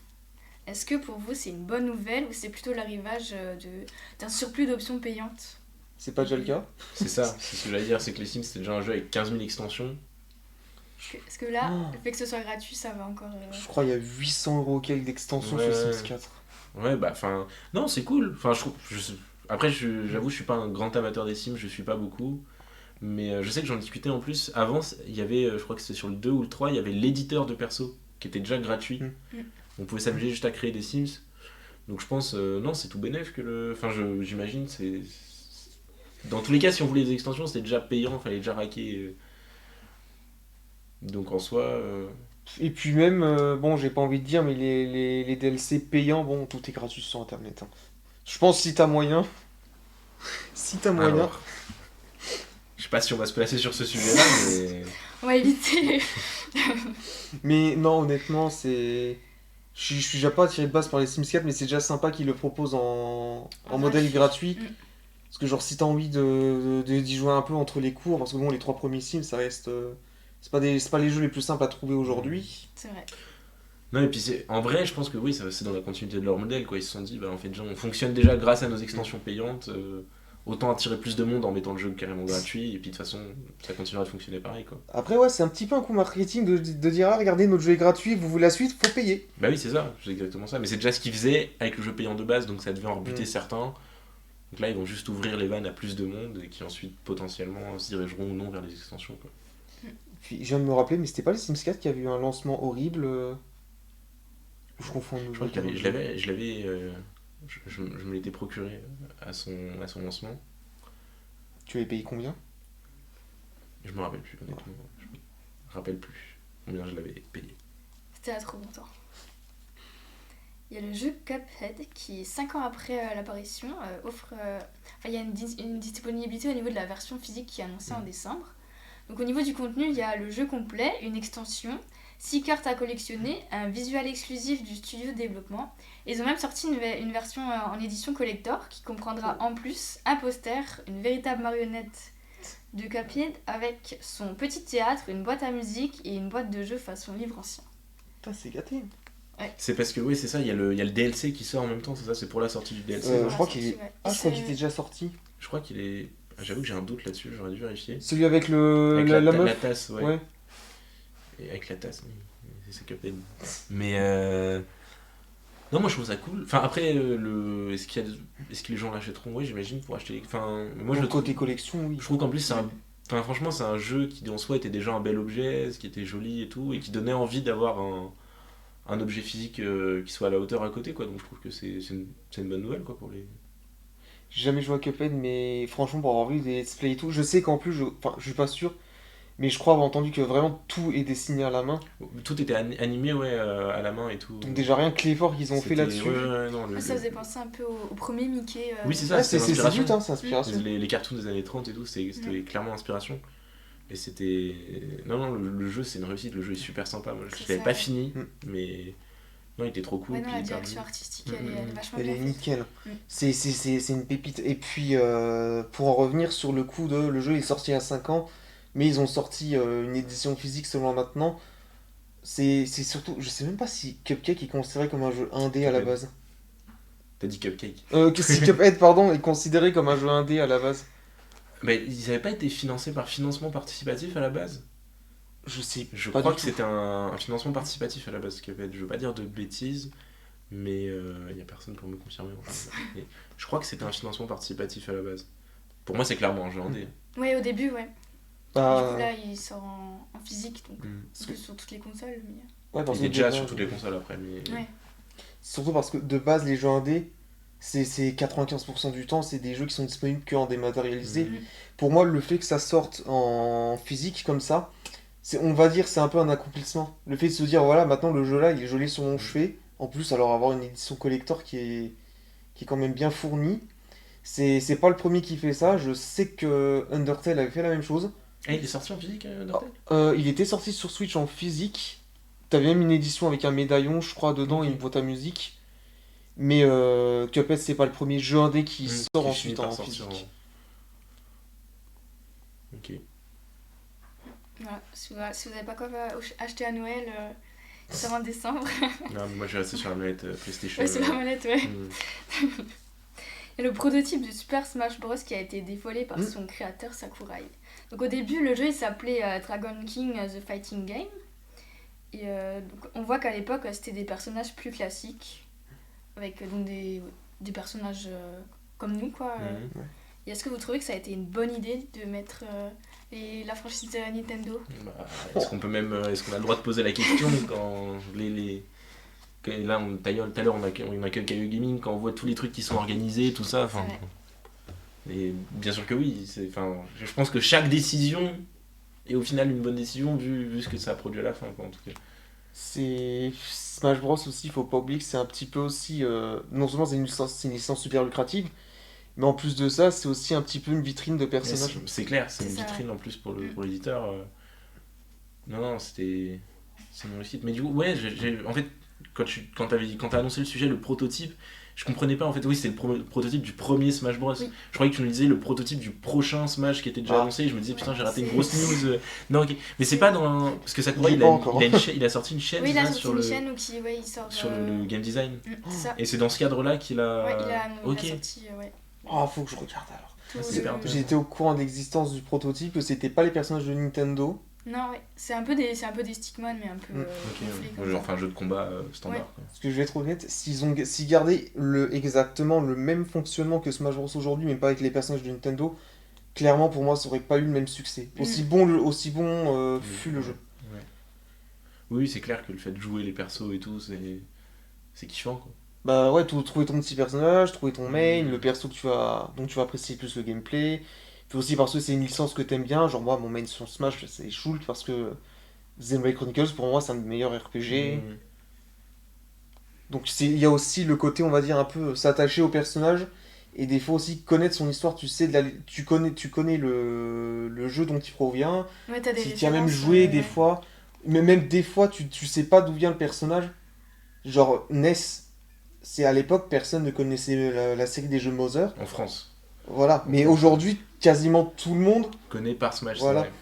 Est-ce que pour vous c'est une bonne nouvelle ou c'est plutôt l'arrivage d'un surplus d'options payantes? C'est pas déjà le cas. C'est ça, c'est ce que j'allais dire, c'est que les Sims c'était déjà un jeu avec 15 000 extensions. Parce que là, Oh. le fait que ce soit gratuit, ça va encore... Je crois qu'il y a 800 € quelques d'extension Ouais. sur Sims 4. Ouais, bah, enfin, non, c'est cool. Enfin, après, j'avoue, je suis pas un grand amateur des Sims, je suis pas beaucoup. Mais je sais que j'en discutais en plus. Avant, il y avait, je crois que c'était sur le 2 ou le 3, il y avait l'éditeur de perso qui était déjà gratuit. Mm. On pouvait s'amuser juste à créer des Sims. Donc je pense, non, c'est tout bénef que le. Enfin, j'imagine, c'est. Dans tous les cas, si on voulait des extensions, c'était déjà payant, fallait déjà raquer. Donc en soi. Et puis même, bon, j'ai pas envie de dire, mais les DLC payants, bon, tout est gratuit sur internet. Hein. Je pense si t'as moyen. Si t'as moyen. Alors, je sais pas si on va se placer sur ce sujet-là, mais. On va éviter. Mais non, honnêtement, c'est. Je suis déjà pas attiré de base par les Sims 4, mais c'est déjà sympa qu'ils le proposent en modèle gratuit. Mm. Parce que, genre, si t'as envie d'y jouer un peu entre les cours, parce que bon, les 3 premiers Sims, ça reste. C'est pas les jeux les plus simples à trouver aujourd'hui. C'est vrai. Non, et puis en vrai, je pense que oui, c'est dans la continuité de leur modèle, quoi. Ils se sont dit, bah, en fait, déjà, on fonctionne déjà grâce à nos extensions payantes, autant attirer plus de monde en mettant le jeu carrément gratuit, et puis de toute façon, ça continuera de fonctionner pareil, quoi. Après, ouais, c'est un petit peu un coup marketing de dire, ah, regardez, notre jeu est gratuit, vous voulez la suite, faut payer. Bah oui, c'est ça, c'est exactement ça. Mais c'est déjà ce qu'ils faisaient avec le jeu payant de base, donc ça devait en rebuter certains. Donc là, ils vont juste ouvrir les vannes à plus de monde, et qui ensuite, potentiellement, se dirigeront ou non vers les extensions, quoi. Puis, je viens de me rappeler, mais c'était pas les Sims 4 qui avait eu un lancement horrible. Je confonds. Je crois que je me l'étais procuré à son lancement. Tu avais payé combien? Je me rappelle plus, honnêtement. Je me rappelle plus combien je l'avais payé. C'était à trop longtemps. Il y a le jeu Cuphead qui, 5 ans après l'apparition, offre... il y a une disponibilité au niveau de la version physique qui est annoncée en décembre. Donc au niveau du contenu, il y a le jeu complet, une extension, 6 cartes à collectionner, un visuel exclusif du studio de développement. Et ils ont même sorti une version en édition collector qui comprendra en plus un poster, une véritable marionnette de Cuphead avec son petit théâtre, une boîte à musique et une boîte de jeux façon livre ancien. Putain, c'est gâté. C'est parce que, oui, c'est ça, il y a le DLC qui sort en même temps, c'est ça, c'est pour la sortie du DLC. Je Voilà, crois sorti, qu'il est. ouais. Ah, Et je crois qu'il c'est- était déjà sorti. Je crois qu'il est. J'avoue que j'ai un doute là-dessus, j'aurais dû vérifier. Celui avec Avec la la meuf. tasse, ouais. Ouais. Et avec la tasse, oui, c'est Cuphead. Mais non, moi je trouve ça cool. Enfin, après, est-ce que les gens l'achèteront? Oui, j'imagine, pour acheter. Enfin, moi je Bon, le trouve. côté collection, oui. Je trouve qu'en plus, enfin, franchement, c'est un jeu qui en soi était déjà un bel objet, ce qui était joli et tout, et qui donnait envie d'avoir un objet physique qui soit à la hauteur à côté, quoi. Donc je trouve que c'est une bonne nouvelle, quoi, pour les. J'ai jamais joué à Cuphead, mais franchement, pour avoir vu des let's play et tout, je sais qu'en plus, enfin, je suis pas sûr, mais je crois avoir entendu que vraiment tout est dessiné à la main. Tout était animé, ouais, à la main et tout. Donc, déjà rien que l'effort qu'ils ont fait C'était- là-dessus. ouais, non, Ça faisait penser un peu au premier Mickey. Oui, c'est ça, Ouais, c'était c'est l'inspiration. but, hein, c'est inspiration. Les cartoons des années 30 et tout, c'était clairement inspiration. Et c'était. Non, le jeu, c'est une réussite, le jeu est super sympa. Moi, je C'est l'avais ça, pas ouais. fini, Mm. mais Non, il était trop cool. Ouais, non, puis la hyper direction joli. artistique, elle est vachement Elle bien est faite. nickel. Mm. C'est une pépite. Et puis, pour en revenir sur le coup de le jeu est sorti il y a 5 ans, mais ils ont sorti une édition physique seulement maintenant. C'est surtout, je sais même pas si Cupcake est considéré comme un jeu indé à la Cuphead. base. T'as dit Cupcake. Que si Cuphead, pardon, est considéré comme un jeu indé à la base. Mais ils avaient pas été financés par financement participatif à la base? Je sais Je pas crois du que tout. c'était un financement participatif à la base, Cuphead. Je veux pas dire de bêtises, mais il y a personne pour me confirmer. Mais je crois que c'était un financement participatif à la base. Pour moi, c'est clairement un jeu indé. Ouais, au début, ouais. Bah, Du coup, là, il sort en physique, donc parce que que- sur toutes les consoles. Mais... ouais, parce Il que est déjà de sur base- toutes les consoles après, mais. Ouais. Surtout parce que de base, les jeux indés, c'est 95% du temps, c'est des jeux qui sont disponibles que en dématérialisé. Mhm. Pour moi, le fait que ça sorte en physique comme ça, on va dire, c'est un peu un accomplissement. Le fait de se dire, voilà, maintenant le jeu là, il est joli sur mon chevet. En plus, alors avoir une édition collector qui est quand même bien fournie. C'est pas le premier qui fait ça. Je sais que Undertale avait fait la même chose. Ah, il est sorti en physique, Undertale? Il était sorti sur Switch en physique. T'avais même une édition avec un médaillon, je crois, dedans et Ok. une boîte à musique. Mais Cuphead, c'est pas le premier jeu indé qui Qui sort finit ensuite par en sortir physique. Ok. Voilà. Si vous n'avez pas quoi acheter à Noël, il sort en décembre. Non, mais moi je vais rester sur la manette PlayStation. Ouais, c'est la manette, ouais. Mm. Et le prototype de Super Smash Bros. Qui a été dévoilé par son créateur Sakurai. Donc au début, le jeu il s'appelait Dragon King The Fighting Game. Et donc, on voit qu'à l'époque, c'était des personnages plus classiques, avec donc des personnages comme nous, quoi. Mhm. Et est-ce que vous trouvez que ça a été une bonne idée de mettre la franchise de Nintendo? Bah, est-ce qu'on peut même, est-ce qu'on a le droit de poser la question quand là, tout à l'heure, on accueille Caillou Gaming, quand on voit tous les trucs qui sont organisés, tout ça, enfin. Et bien sûr que oui, enfin, je pense que chaque décision est au final une bonne décision vu ce que ça a produit à la fin, quoi, en tout cas. C'est Smash Bros aussi, faut pas oublier que c'est un petit peu aussi non seulement c'est une licence super lucrative, mais en plus de ça, c'est aussi un petit peu une vitrine de Mais personnages. c'est clair, c'est une C'est ça. vitrine en plus pour l'éditeur. Non, c'est une réussite. Mais du coup, ouais, en fait, quand t'as annoncé le sujet, le prototype, je comprenais pas en fait. Oui, c'est le prototype du premier Smash Bros. Oui. Je croyais que tu nous disais le prototype du prochain Smash qui était déjà Ah. annoncé. Et je me disais, putain, j'ai raté une c'est- grosse news. Non, ok. Mais c'est pas dans. Parce que Sakurai, Il est pas encore. il a sorti une chaîne Oui, il a là, sorti une chaîne où il sort. sur le game design. C'est ça. Et c'est dans ce cadre-là qu'il a. Ouais, il a Ok. sorti ouais, Ah, faut que je regarde alors. tout c'est le- super intéressant. J'étais au courant de l'existence du prototype, c'était pas les personnages de Nintendo. Non, ouais. C'est un peu des Stickman, mais un peu Mm. gonflés, Ok, comme genre, ça. enfin, un jeu de combat standard. Ouais. Quoi. Parce que je vais être honnête, s'ils gardaient exactement le même fonctionnement que Smash Bros aujourd'hui, mais pas avec les personnages de Nintendo, clairement pour moi ça aurait pas eu le même succès. Aussi bon, fut le jeu. Ouais. Oui, c'est clair que le fait de jouer les persos et tout, c'est kiffant, quoi. Bah ouais, trouver ton petit personnage, trouver ton main, Mhm. le perso dont tu vas apprécier plus le gameplay. Puis aussi parce que c'est une licence que t'aimes bien, genre moi mon main sur Smash c'est Shulk parce que Xenoblade Chronicles pour moi c'est un des meilleurs RPG. Mhm. Donc il y a aussi le côté on va dire un peu s'attacher au personnage et des fois aussi connaître son histoire, tu sais tu connais le jeu dont il provient, Ouais, t'as des tu as même références, joué des ouais. fois, mais même des fois tu sais pas d'où vient le personnage. Genre Ness, c'est à l'époque personne ne connaissait la série des jeux Mother. En France, Voilà, mais aujourd'hui, quasiment tout le monde. connu par Smash, Voilà. c'est vrai.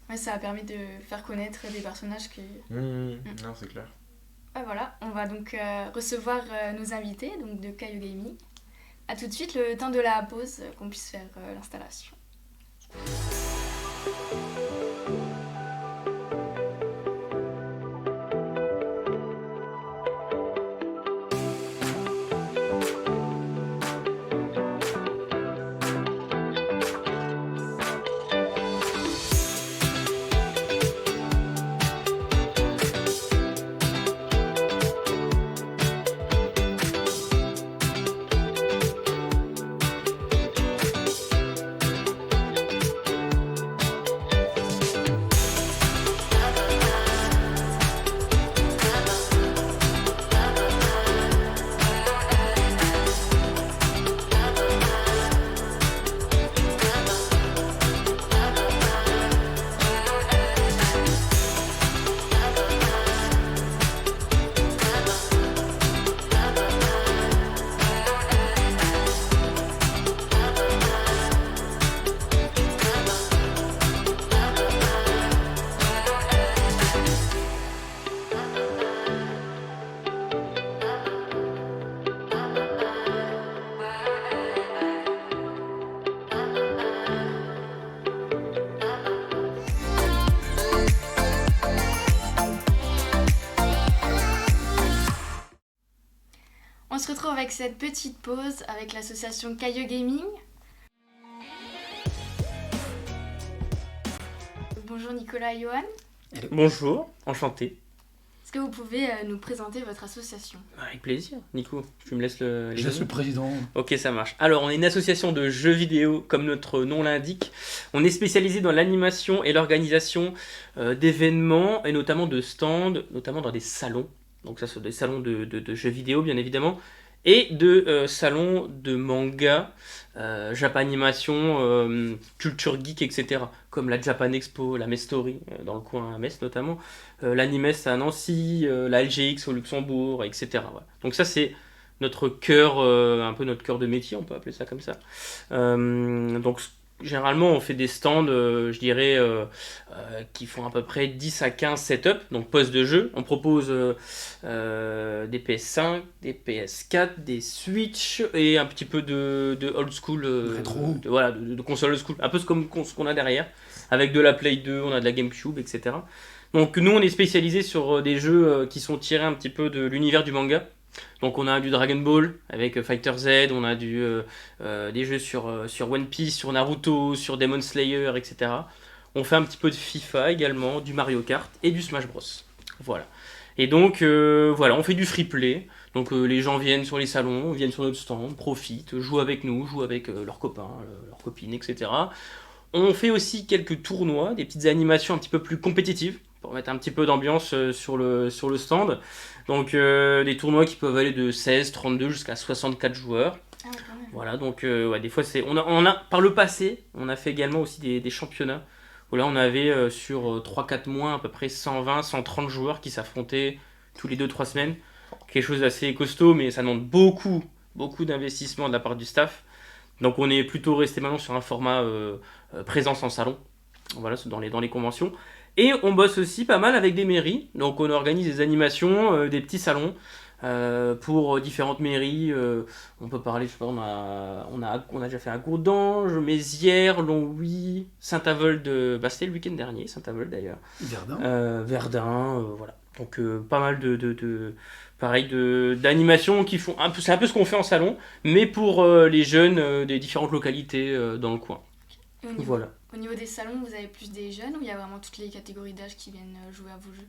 Ouais, ça a permis de faire connaître des personnages que... Non, c'est clair. Ah, voilà, on va donc recevoir nos invités, donc de Caillou Gaming. A tout de suite, le temps de la pause, qu'on puisse faire l'installation. se retrouve avec cette petite pause avec l'association Caillou Gaming. Bonjour Nicolas et Johan. Bonjour, enchanté. Est-ce que vous pouvez nous présenter votre association ? Avec plaisir. Nico, tu me laisses le... Je laisse le président. Ok, ça marche. Alors, on est une association de jeux vidéo, comme notre nom l'indique. On est spécialisé dans l'animation et l'organisation d'événements, et notamment de stands, notamment dans des salons. Donc ça, c'est des salons de jeux vidéo, bien évidemment, et de salons de manga, Japanimation, Culture Geek, etc. Comme la Japan Expo, la Mestory, dans le coin à Metz notamment, l'Animes à Nancy, la LGX au Luxembourg, etc. Voilà. Donc ça, c'est notre cœur, un peu notre cœur de métier, on peut appeler ça comme ça. Donc généralement, on fait des stands, je dirais, qui font à peu près 10 à 15 setups, donc postes de jeu. On propose des PS5, des PS4, des Switch et un petit peu de old school, Rétro. de console old school, un peu comme ce qu'on a derrière, avec de la Play 2, on a de la GameCube, etc. Donc nous, on est spécialisé sur des jeux qui sont tirés un petit peu de l'univers du manga. Donc on a du Dragon Ball avec Fighter Z, on a des jeux sur One Piece, sur Naruto, sur Demon Slayer, etc. On fait un petit peu de FIFA également, du Mario Kart et du Smash Bros. Voilà. Et donc voilà, on fait du free play. Donc les gens viennent sur les salons, viennent sur notre stand, profitent, jouent avec nous, jouent avec leurs copains, leurs copines, etc. On fait aussi quelques tournois, des petites animations un petit peu plus compétitives pour mettre un petit peu d'ambiance sur le stand. Donc des tournois qui peuvent aller de 16, 32 jusqu'à 64 joueurs. Ah, quand même. Voilà, donc des fois c'est... On a, par le passé, on a fait également aussi des championnats. Où là on avait sur 3-4 mois à peu près 120, 130 joueurs qui s'affrontaient tous les 2-3 semaines. Quelque chose d'assez costaud, mais ça demande beaucoup d'investissement de la part du staff. Donc on est plutôt resté maintenant sur un format présence en salon. Voilà, c'est dans les conventions. Et on bosse aussi pas mal avec des mairies, donc on organise des animations, des petits salons pour différentes mairies. On peut parler, je sais pas, on a déjà fait à Gourdange, Mézières, Longwy, Saint-Avold, c'était le week-end dernier, Saint-Avold d'ailleurs. Verdun, voilà. Donc pas mal d'animations qui font c'est un peu ce qu'on fait en salon, mais pour les jeunes des différentes localités dans le coin. Et Voilà. au niveau des salons, vous avez plus des jeunes ou il y a vraiment toutes les catégories d'âge qui viennent jouer à vos jeux ?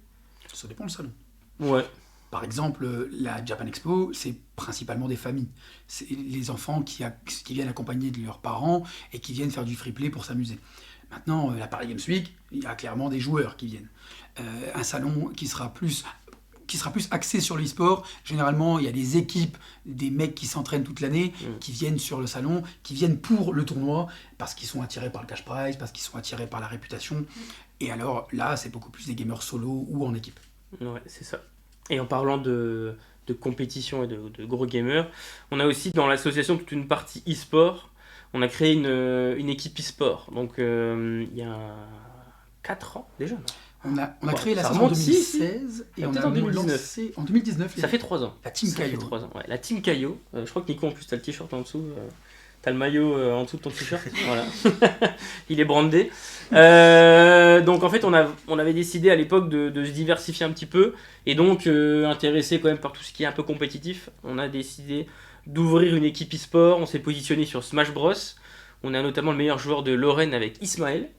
Ça dépend le salon. Ouais. Par exemple, la Japan Expo, c'est principalement des familles. C'est les enfants qui viennent accompagnés de leurs parents et qui viennent faire du free play pour s'amuser. Maintenant, la Paris Games Week, il y a clairement des joueurs qui viennent. Un salon qui sera plus axé sur l'e-sport. Généralement, il y a des équipes, des mecs qui s'entraînent toute l'année, qui viennent sur le salon, qui viennent pour le tournoi, parce qu'ils sont attirés par le cash prize, parce qu'ils sont attirés par la réputation. Et alors là, c'est beaucoup plus des gamers solo ou en équipe. Ouais, c'est ça. Et en parlant de compétition et de gros gamers, on a aussi dans l'association toute une partie e-sport. On a créé une équipe e-sport. Donc il y a 4 ans déjà. On a créé ça la saison remonte 2016 et on peut-être a en 2019. lancé en 2019 Ça fait 3 ans. la Team Ça fait Caillou. 3 ans. Ouais, la Team Caillou. Je crois que Nico en plus t'as le t-shirt en dessous. T'as le maillot en dessous de ton t-shirt. Voilà. Il est brandé. Donc en fait on avait décidé à l'époque de se diversifier un petit peu et donc intéressé quand même par tout ce qui est un peu compétitif. On a décidé d'ouvrir une équipe e-sport. On s'est positionné sur Smash Bros. On a notamment le meilleur joueur de Lorraine avec Ismaël.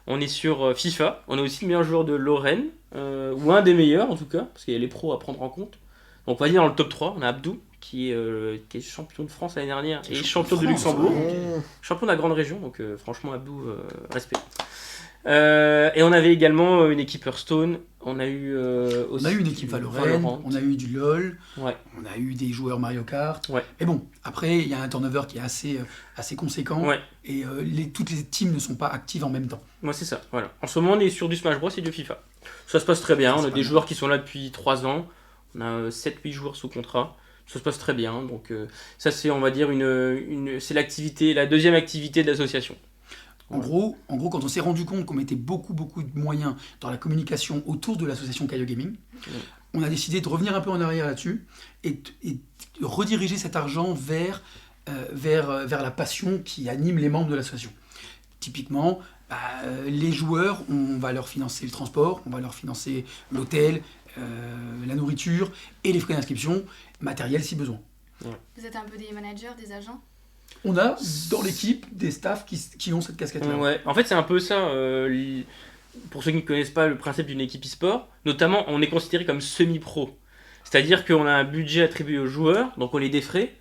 On est sur FIFA. On a aussi le meilleur joueur de Lorraine, ou un des meilleurs en tout cas, parce qu'il y a les pros à prendre en compte. Donc on va dire dans le top 3, on a Abdou, qui est champion de France l'année dernière, et champion de Luxembourg. Champion de la grande région, donc franchement Abdou, respect. Et on avait également une équipe Hearthstone. On a eu aussi On a eu une équipe Valorant, on a eu du LoL, Ouais. on a eu des joueurs Mario Kart. Ouais. Mais bon, après, il y a un turnover qui est assez conséquent. Ouais. Et toutes les teams ne sont pas actives en même temps. Moi c'est ça, voilà. En ce moment on est sur du Smash Bros et du FIFA. Ça se passe très bien, on a des joueurs qui sont là depuis 3 ans. On a 7-8 joueurs sous contrat. Ça se passe très bien. Donc ça c'est, on va dire, c'est l'activité, la deuxième activité de l'association. En gros, quand on s'est rendu compte qu'on mettait beaucoup de moyens dans la communication autour de l'association Caillou Gaming, on a décidé de revenir un peu en arrière là-dessus et de rediriger cet argent vers la passion qui anime les membres de l'association. Typiquement, les joueurs, on va leur financer le transport, on va leur financer l'hôtel, la nourriture et les frais d'inscription, matériel si besoin. Vous êtes un peu des managers, des agents? On a dans l'équipe des staffs qui ont cette casquette-là. Ouais, en fait, c'est un peu ça. Pour ceux qui ne connaissent pas le principe d'une équipe e-sport, notamment, on est considéré comme semi-pro. C'est-à-dire qu'on a un budget attribué aux joueurs, donc on les défraie.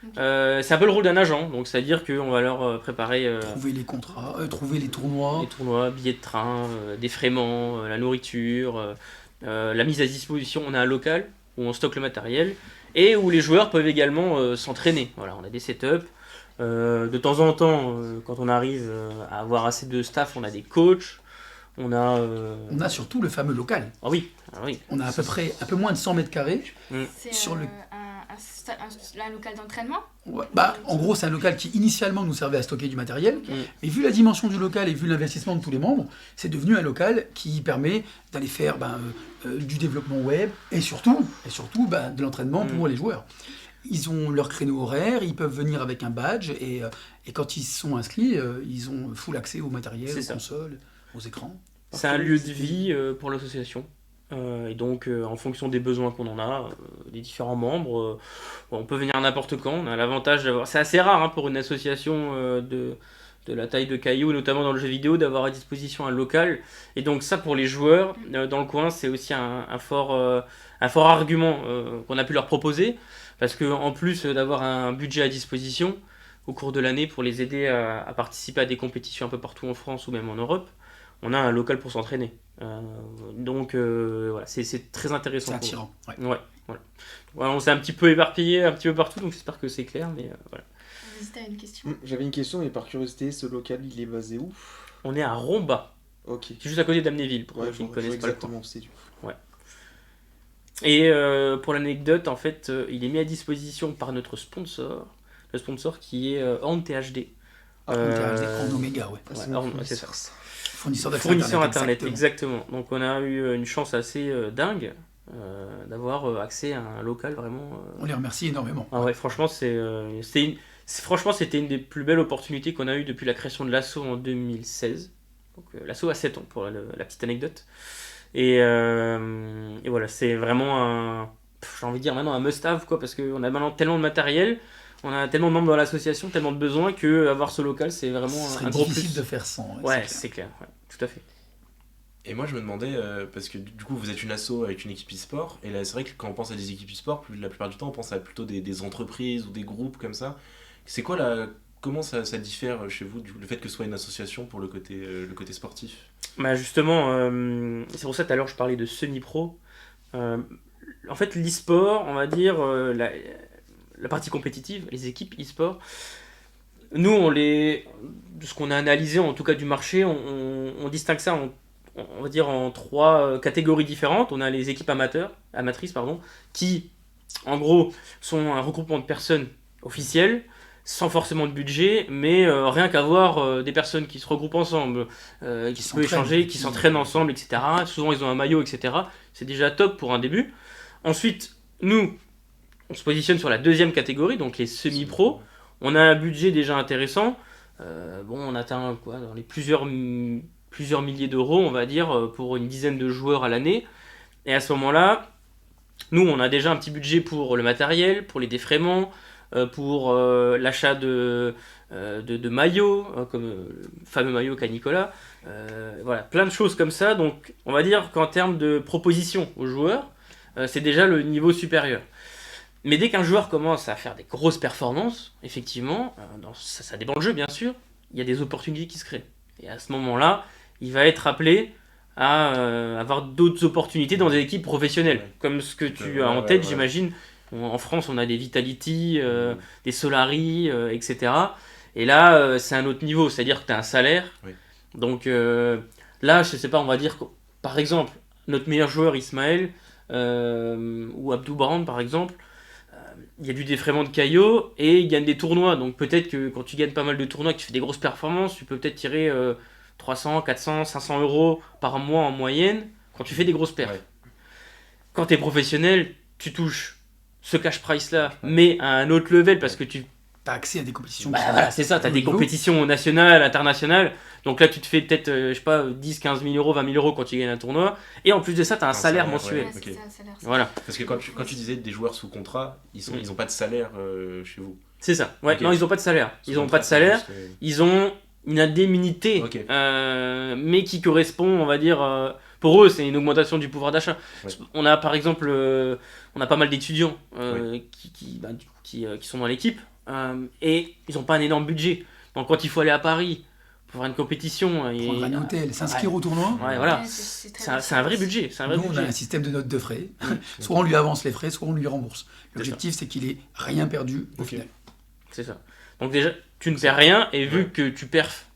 Ok. C'est un peu le rôle d'un agent, donc c'est-à-dire qu'on va leur préparer Trouver les contrats, trouver les tournois. les tournois, billets de train, défraiement, la nourriture, la mise à disposition. On a un local où on stocke le matériel et où les joueurs peuvent également s'entraîner. Voilà, on a des setups. De temps en temps, quand on arrive à avoir assez de staff, on a des coachs. On a. On a surtout le fameux local. Ah oui, ah oui. On a à peu près un peu moins de 100 mètres carrés. C'est Sur le- un local d'entraînement? Ouais, bah, en gros, c'est un local qui initialement nous servait à stocker du matériel. Ok. Mais vu la dimension du local et vu l'investissement de tous les membres, c'est devenu un local qui permet d'aller faire du développement web et surtout de l'entraînement pour les joueurs. Ils ont leur créneau horaire, ils peuvent venir avec un badge et quand ils sont inscrits, ils ont full accès au matériel, C'est aux ça. consoles, aux écrans. C'est un lieu de vie pour l'association. Et donc, en fonction des besoins qu'on en a, des différents membres, on peut venir n'importe quand. On a l'avantage d'avoir. C'est assez rare pour une association de la taille de Caillou, notamment dans le jeu vidéo, d'avoir à disposition un local. Et donc, ça, pour les joueurs dans le coin, c'est aussi un fort argument qu'on a pu leur proposer. Parce qu'en plus d'avoir un budget à disposition au cours de l'année pour les aider à participer à des compétitions un peu partout en France ou même en Europe, on a un local pour s'entraîner. Donc voilà, c'est très intéressant. C'est attirant. Ouais. Ouais, voilà. Voilà, on s'est un petit peu éparpillé un petit peu partout, donc j'espère que c'est clair. Mais voilà. N'hésitez à une question. J'avais une question, mais par curiosité, ce local, il est basé où? On est à Romba, Ok. c'est juste à côté d'Amnéville, pour Ouais, ceux qui ne je vois connaissent pas le coin. exactement où c'est du coup. Et pour l'anecdote, en fait, il est mis à disposition par notre sponsor, le sponsor qui est Horn THD. On en Oméga, ouais. Ah, c'est Ouais, mon Horn, fournisseur, c'est ça. ça. Fournisseur d'accès Fournisseur internet, exactement. exactement. Donc on a eu une chance assez dingue d'avoir accès à un local vraiment. On les remercie énormément. Ah ouais, franchement, franchement, c'était une des plus belles opportunités qu'on a eues depuis la création de l'ASSO en 2016. Donc l'ASSO a 7 ans pour la petite anecdote. Et voilà, c'est vraiment j'ai envie de dire maintenant un must-have, quoi, parce qu'on a maintenant tellement de matériel, on a tellement de membres dans l'association, tellement de besoins que avoir ce local, c'est vraiment Ce serait un gros difficile plus. de faire sans. Ouais, c'est c'est clair, ouais, tout à fait. Et moi je me demandais, parce que du coup vous êtes une asso avec une équipe e-sport, et là c'est vrai que quand on pense à des équipes e-sport, la plupart du temps on pense à plutôt des entreprises ou des groupes comme ça. C'est quoi comment ça diffère chez vous, le fait que ce soit une association pour le côté sportif? Bah justement, c'est pour ça tout à l'heure je parlais de semi-pro. En fait, l'e-sport, on va dire, la partie compétitive, les équipes e-sport, nous, de ce qu'on a analysé, en tout cas du marché, on distingue ça on va dire en 3 catégories différentes. On a les équipes amatrices, qui, en gros, sont un regroupement de personnes officielles, sans forcément de budget, mais rien qu'avoir des personnes qui se regroupent ensemble, qui peuvent échanger, qui s'entraînent ensemble, etc. Souvent, ils ont un maillot, etc. C'est déjà top pour un début. Ensuite, nous, on se positionne sur la deuxième catégorie, donc les semi-pros. On a un budget déjà intéressant. On atteint dans les plusieurs milliers d'euros, on va dire, pour une dizaine de joueurs à l'année. Et à ce moment-là, nous, on a déjà un petit budget pour le matériel, pour les défraiements, pour l'achat de maillots, comme le fameux maillot qu'a Nicolas. Voilà, plein de choses comme ça. Donc, on va dire qu'en termes de proposition aux joueurs, c'est déjà le niveau supérieur. Mais dès qu'un joueur commence à faire des grosses performances, effectivement, ça dépend le jeu bien sûr, il y a des opportunités qui se créent. Et à ce moment-là, il va être appelé à avoir d'autres opportunités dans des équipes professionnelles, comme ce que tu as en tête, j'imagine. En France, on a des Vitality, des Solari, etc. Et là, c'est un autre niveau, c'est-à-dire que tu as un salaire. Oui. Donc là, je sais pas, on va dire que, par exemple, notre meilleur joueur, Ismaël, ou Abdou Brand, par exemple, il y a du défraiement de caillots et il gagne des tournois. Donc peut-être que quand tu gagnes pas mal de tournois, que tu fais des grosses performances, tu peux peut-être tirer 300, 400, 500 euros par mois en moyenne quand tu fais des grosses perfs. Ouais. Quand tu es professionnel, tu touches ce cash price là, mais à un autre level parce que tu as accès à des compétitions. Bah qui sont voilà, c'est ça, t'as au des niveau. compétitions nationales, internationales. Donc là, tu te fais peut-être, je sais pas, 10, 15 000 euros, 20 000 euros quand tu gagnes un tournoi. Et en plus de ça, t'as un salaire mensuel. Ouais, ok. c'est ça, le salaire. Voilà, Parce que quand tu disais des joueurs sous contrat, ils ont pas de salaire chez vous. c'est ça. Ouais, Ok. non, ils ont pas de salaire. Sous Ils ont contrat, pas de salaire. c'est juste, Ils ont une indemnité, Ok. mais qui correspond, on va dire, pour eux, c'est une augmentation du pouvoir d'achat. Ouais. On a par exemple, on a pas mal d'étudiants qui sont dans l'équipe, et ils n'ont pas un énorme budget. Donc quand il faut aller à Paris pour faire une compétition, Prendre un hôtel, s'inscrire au tournoi. Ouais, voilà. Ouais, c'est très C'est un vrai budget. C'est un vrai Nous, on a budget. un système de notes de frais. Soit on lui avance les frais, soit on lui rembourse. L'objectif, c'est qu'il ait rien perdu au Ok. final. C'est ça. Donc déjà, tu ne perds rien, et vu Ouais. que tu perfs,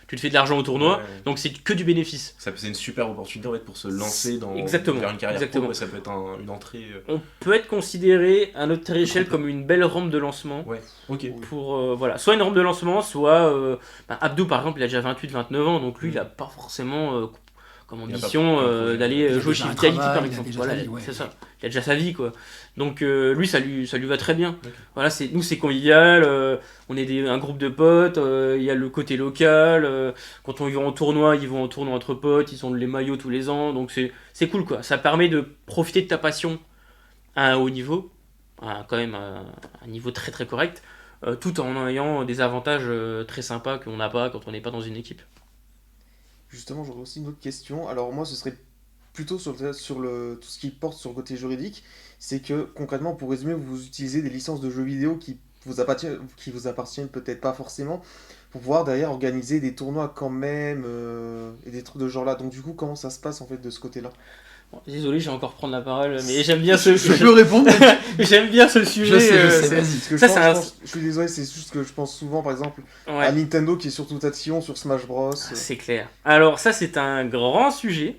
tu te fais de l'argent au tournoi, Ouais. donc c'est que du bénéfice. C'est une super opportunité en fait, pour se lancer Exactement, vers une carrière exactement. pro. Ça peut être une entrée. On peut être considéré à notre échelle comme une belle rampe de lancement. Ok. Pour voilà, soit une rampe de lancement, soit Abdou par exemple, il a déjà 28-29 ans, donc lui il a pas forcément comme Il a ambition pas de projet. d'aller Il a jouer déjà chez un Vitality travail, par il a exemple. déjà Voilà, sa vie, ouais. c'est ça. Il a déjà sa vie quoi. Donc lui ça lui va très bien. Ok. Voilà, nous c'est convivial, on est un groupe de potes, il y a le côté local, quand on y va en tournoi, ils vont en tournoi entre potes, ils ont les maillots tous les ans, donc c'est cool quoi. Ça permet de profiter de ta passion à un haut niveau, quand même un niveau très très correct, tout en ayant des avantages très sympas qu'on n'a pas quand on n'est pas dans une équipe. Justement, j'aurais aussi une autre question. Alors moi, ce serait plutôt sur tout ce qui porte sur le côté juridique. C'est que concrètement, pour résumer, vous utilisez des licences de jeux vidéo qui vous appartiennent peut-être pas forcément, pour pouvoir derrière organiser des tournois quand même, et des trucs de ce genre là. Donc du coup, comment ça se passe en fait de ce côté-là? Bon, désolé, je vais encore prendre la parole, mais j'aime bien ce Je peux répondre, mais j'aime bien ce sujet. je sais, c'est- vas-y. Parce que Ça, je suis désolé, c'est juste que je pense souvent, par exemple, Ouais. à Nintendo qui est surtout tatillon sur Smash Bros. C'est clair. Alors ça c'est un grand sujet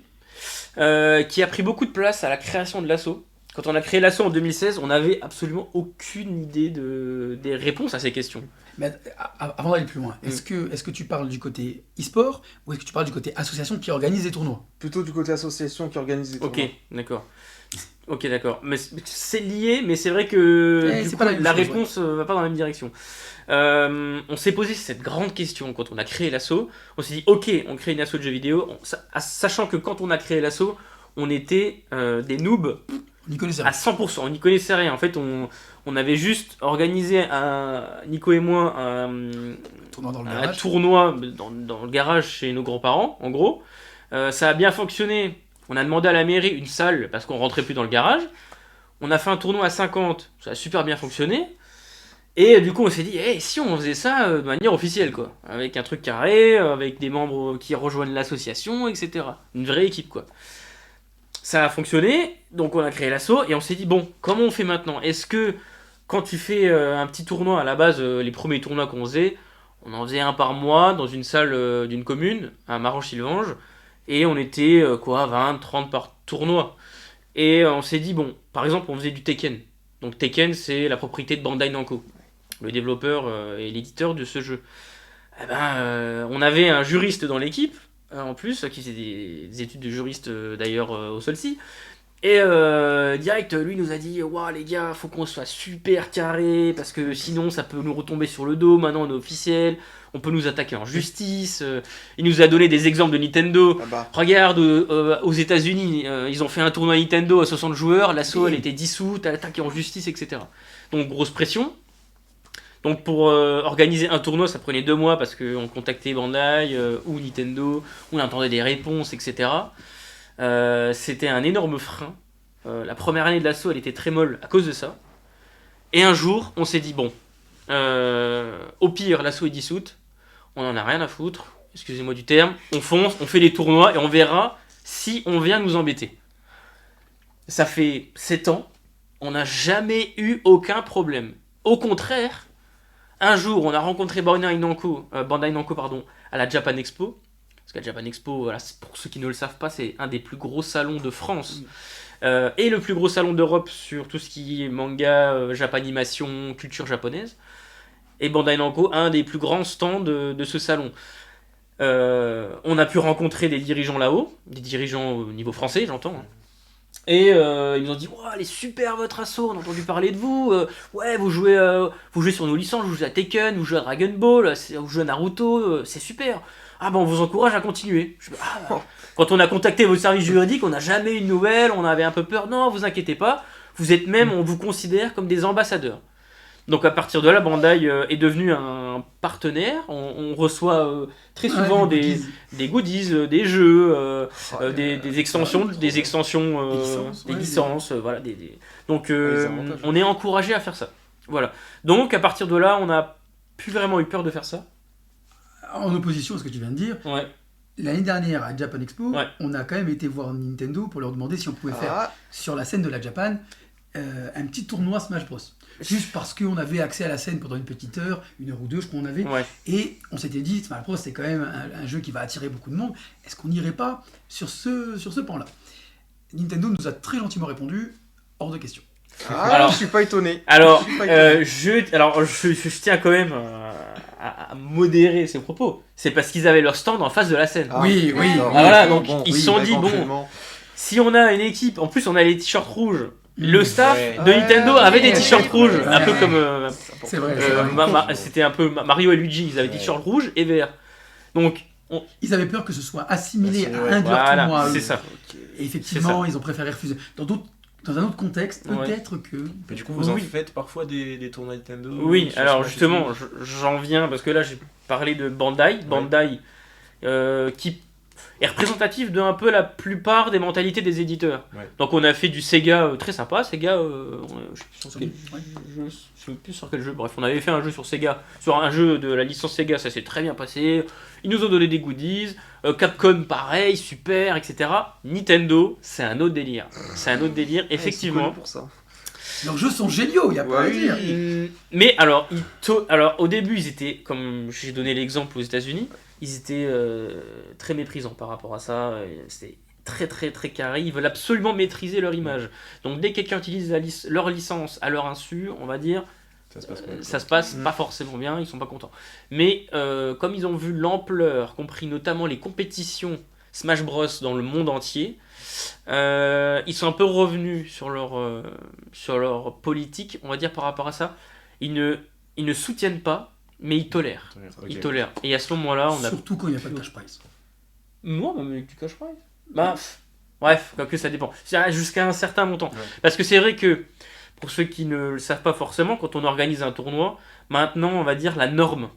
qui a pris beaucoup de place à la création de l'assaut. Quand on a créé l'assaut en 2016, on n'avait absolument aucune idée des réponses à ces questions. Mais avant d'aller plus loin, est-ce que tu parles du côté e-sport ou est-ce que tu parles du côté association qui organise des tournois? Plutôt du côté association qui organise des Ok, tournois. d'accord. Ok, d'accord. Mais c'est lié, mais c'est vrai que Eh, du c'est coup, pas la même chose, réponse va pas dans la même direction. On s'est posé cette grande question quand on a créé l'assaut. On s'est dit, ok, on crée une asso de jeux vidéo, sachant que quand on a créé l'assaut, on était des noobs On n'y connaissait à rien. 100%. On n'y connaissait rien. En fait, on avait juste organisé, Nico et moi, Tournoi dans le un garage. tournoi dans le garage chez nos grands-parents, en gros. Ça a bien fonctionné. On a demandé à la mairie une salle parce qu'on rentrait plus dans le garage. On a fait un tournoi à 50, ça a super bien fonctionné. Et du coup, on s'est dit, si on faisait ça de manière officielle, quoi. Avec un truc carré, avec des membres qui rejoignent l'association, etc. Une vraie équipe, quoi. Ça a fonctionné, donc on a créé l'asso et on s'est dit, bon, comment on fait maintenant? Est-ce que quand tu fais un petit tournoi, à la base, les premiers tournois qu'on faisait, on en faisait un par mois dans une salle d'une commune, à Marange-Sylvange, et on était 20, 30 par tournoi. Et on s'est dit, bon, par exemple, on faisait du Tekken. Donc Tekken, c'est la propriété de Bandai Namco, le développeur et l'éditeur de ce jeu. Eh ben, on avait un juriste dans l'équipe, en plus, qui faisait des études de juriste d'ailleurs au Solsi. Et direct, lui nous a dit, waouh les gars, faut qu'on soit super carré, parce que sinon ça peut nous retomber sur le dos, maintenant on est officiel, on peut nous attaquer en justice. Il nous a donné des exemples de Nintendo. Ah bah, Regarde, aux États-Unis, ils ont fait un tournoi Nintendo à 60 joueurs, l'assaut elle était dissoute, elle attaqué en justice, etc. Donc grosse pression. Donc pour organiser un tournoi, ça prenait 2 mois parce qu'on contactait Bandai ou Nintendo, on attendait des réponses, etc. C'était un énorme frein. La première année de l'assaut, elle était très molle à cause de ça. Et un jour, on s'est dit, bon, au pire, l'assaut est dissoute, on en a rien à foutre, excusez-moi du terme, on fonce, on fait les tournois et on verra si on vient nous embêter. Ça fait 7 ans, on n'a jamais eu aucun problème. Au contraire, un jour, on a rencontré Bandai Namco, à la Japan Expo. Parce que la Japan Expo, voilà, pour ceux qui ne le savent pas, c'est un des plus gros salons de France. Et le plus gros salon d'Europe sur tout ce qui est manga, japanimation, culture japonaise. Et Bandai Namco, un des plus grands stands de ce salon. On a pu rencontrer des dirigeants là-haut, des dirigeants au niveau français, j'entends. Et ils nous ont dit wow, elle est super votre assaut, on a entendu parler de vous. Ouais, vous jouez sur nos licences, vous jouez à Tekken, vous jouez à Dragon Ball, vous jouez à Naruto, c'est super. Ah bon, on vous encourage à continuer. Quand on a contacté vos services juridiques, on n'a jamais eu de nouvelles, on avait un peu peur. Non, vous inquiétez pas, vous êtes même, on vous considère comme des ambassadeurs. Donc à partir de là, Bandai est devenu un partenaire. On reçoit très souvent des goodies, des jeux, des extensions, des licences, voilà. Donc on est encouragé à faire ça. Voilà. Donc à partir de là, on n'a plus vraiment eu peur de faire ça. En opposition à ce que tu viens de dire, Ouais. l'année dernière à Japan Expo, Ouais. on a quand même été voir Nintendo pour leur demander si on pouvait faire sur la scène de la Japan un petit tournoi Smash Bros. Juste parce qu'on avait accès à la scène pendant une petite heure, 1 heure ou 2, je crois qu'on avait. Ouais. Et on s'était dit, Smash Bros, c'est quand même un jeu qui va attirer beaucoup de monde. Est-ce qu'on n'irait pas sur ce pan-là? Nintendo nous a très gentiment répondu, hors de question. Alors- Je suis pas étonné. Alors, Je suis pas étonné. je tiens quand même à modérer ces propos. C'est parce qu'ils avaient leur stand en face de la scène. Oui, oui. d'accord. Voilà, donc ils se sont dit, éventuellement. Si on a une équipe, en plus on a les t-shirts rouges. Le staff Ouais. de Nintendo avait des Ouais. t-shirts rouges, Ouais. un peu comme C'est vrai. c'est vrai. c'était un peu Mario et Luigi, ils avaient des t-shirts rouges et verts. Donc Ils avaient peur que ce soit assimilé Assimilé, à un de leurs tournois. voilà, à eux. c'est ça. Et effectivement, ils ont préféré refuser. Dans un autre contexte, Ouais. peut-être que... Mais du coup, vous en Oui. faites parfois des tournois Nintendo Oui, sur alors Smash justement, aussi j'en viens parce que là j'ai parlé de Bandai, qui est représentatif de un peu la plupart des mentalités des éditeurs. Ouais. Donc on a fait du Sega très sympa, Sega, je sais plus sur quel Ouais. jeu, je sais plus sur quel jeu, bref, on avait fait un jeu sur Sega, sur un jeu de la licence Sega, ça s'est très bien passé, ils nous ont donné des goodies, Capcom pareil, super, etc. Nintendo, c'est un autre délire, effectivement. Ils sont connus pour ça. Leurs jeux sont géniaux, il n'y a pas à Ouais, dire. Mais alors, alors, au début, ils étaient, comme j'ai donné l'exemple aux États-Unis, ils étaient très méprisants par rapport à ça. C'était très très très carré. Ils veulent absolument maîtriser leur image. Donc dès que quelqu'un utilise leur licence à leur insu, on va dire, Ça se passe mal. ça se passe pas forcément bien, ils sont pas contents. Mais comme ils ont vu l'ampleur, compris notamment les compétitions Smash Bros dans le monde entier, ils sont un peu revenus sur leur politique, on va dire, par rapport à ça. Ils ne soutiennent pas, mais ils tolèrent. Ok. Ils tolèrent. Et à ce moment-là, on a... Surtout quand il n'y a pas de cash prize. Moi, même avec du cash prize. Bah, bref, quoique ça dépend. C'est jusqu'à un certain montant. Ouais. Parce que c'est vrai que, pour ceux qui ne le savent pas forcément, quand on organise un tournoi, maintenant, on va dire, la norme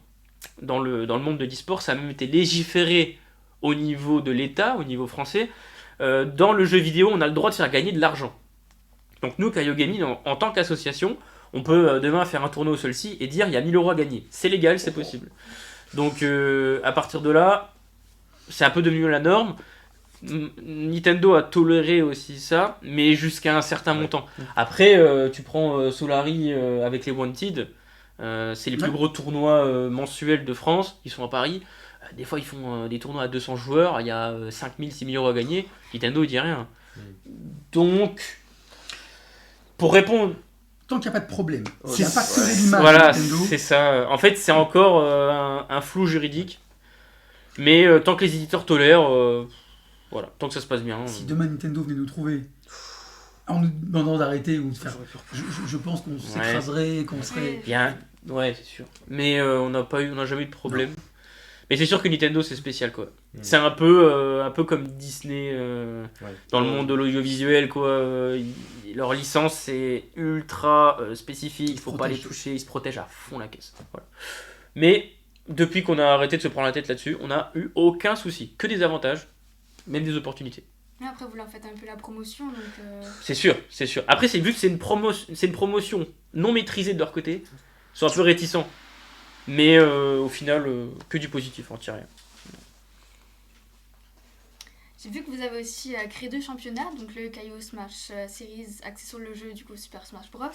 dans le monde de l'e-sport, ça a même été légiféré au niveau de l'État, au niveau français. Dans le jeu vidéo, on a le droit de faire gagner de l'argent. Donc nous, Kayo Gaming, en tant qu'association, on peut demain faire un tournoi au Solsi et dire il y a 1000 € à gagner. C'est légal, c'est possible. Donc à partir de là, c'est un peu devenu la norme. Nintendo a toléré aussi ça, mais jusqu'à un certain montant. Après, tu prends Solari avec les Wanted, c'est les plus gros tournois mensuels de France, ils sont à Paris. Des fois, ils font des tournois à 200 joueurs, il y a 5000, 6000 € à gagner. Nintendo, il dit rien. Donc, pour répondre... Tant qu'il n'y a pas de problème. Ouais. S'il n'y a pas que l'image Voilà, de Nintendo, c'est ça. En fait, c'est encore un flou juridique. Mais tant que les éditeurs tolèrent, voilà, tant que ça se passe bien. si demain Nintendo venait nous trouver en nous demandant d'arrêter ou de faire... Je pense qu'on s'écraserait, qu'on serait... Il y a un- Ouais, c'est sûr. Mais on n'a jamais eu de problème. Mais c'est sûr que Nintendo, c'est spécial, quoi. C'est un peu comme Disney dans le monde de l'audiovisuel, quoi. Leur licence, c'est ultra spécifique, il faut pas les protègent. toucher, ils se protègent à fond la caisse. Voilà. Mais depuis qu'on a arrêté de se prendre la tête là-dessus, on n'a eu aucun souci. Que des avantages, même des opportunités. Mais après, vous leur faites un peu la promotion, donc... C'est sûr, c'est sûr. Après, vu que c'est une promotion non maîtrisée de leur côté, ils sont un peu réticents. Mais au final, que du positif, on tire rien. J'ai vu que vous avez aussi créé 2 championnats, donc le Kaio Smash Series axé sur le jeu du coup Super Smash Bros.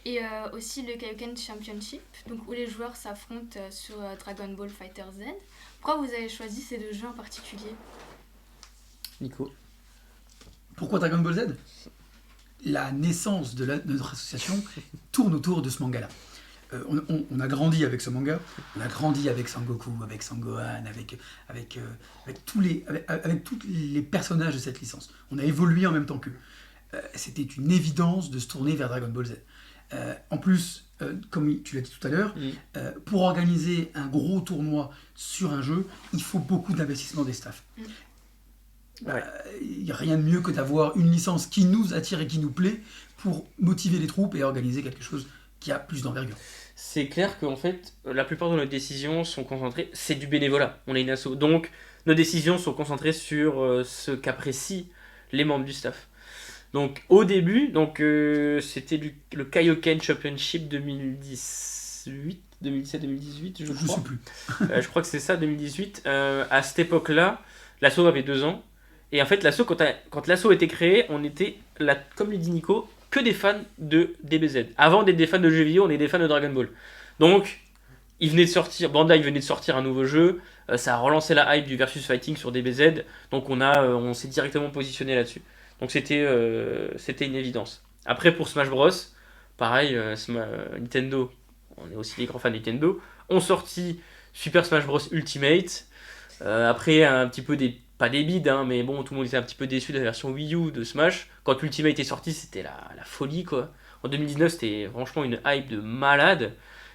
Et aussi le Kaioken Championship, donc où les joueurs s'affrontent sur Dragon Ball Fighter Z. Pourquoi vous avez choisi ces 2 jeux en particulier? Nico. Pourquoi Dragon Ball Z? La naissance de notre association tourne autour de ce manga-là. On a grandi avec ce manga, on a grandi avec Sangoku, avec Sangohan, avec tous les personnages de cette licence. On a évolué en même temps qu'eux. c'était une évidence de se tourner vers Dragon Ball Z. En plus, comme tu l'as dit tout à l'heure, pour organiser un gros tournoi sur un jeu, il faut beaucoup d'investissement des staffs. Ouais. Il n'y a rien de mieux que d'avoir une licence qui nous attire et qui nous plaît pour motiver les troupes et organiser quelque chose qui a plus d'envergure. C'est clair qu'en fait, la plupart de nos décisions sont concentrées, c'est du bénévolat, on est une asso. Donc, nos décisions sont concentrées sur ce qu'apprécient les membres du staff. Donc, au début, c'était le Kaioken Championship 2018, 2017-2018, je Je crois. sais plus. Je crois que c'est ça, 2018. À cette époque-là, l'asso avait 2 ans. Et en fait, l'asso, quand l'asso a été créé, on était, comme le dit Nico, que des fans de DBZ. Avant d'être des fans de jeux vidéo, on est des fans de Dragon Ball. Donc, Bandai venait de sortir un nouveau jeu, ça a relancé la hype du versus fighting sur DBZ, donc on s'est directement positionné là-dessus. Donc c'était une évidence. Après pour Smash Bros, pareil, Nintendo, on est aussi des grands fans de Nintendo, ont sorti Super Smash Bros Ultimate, après un petit peu pas des bides, hein, mais bon, tout le monde était un petit peu déçu de la version Wii U de Smash. Quand Ultimate est sorti, c'était la folie, quoi. En 2019, c'était franchement une hype de malade.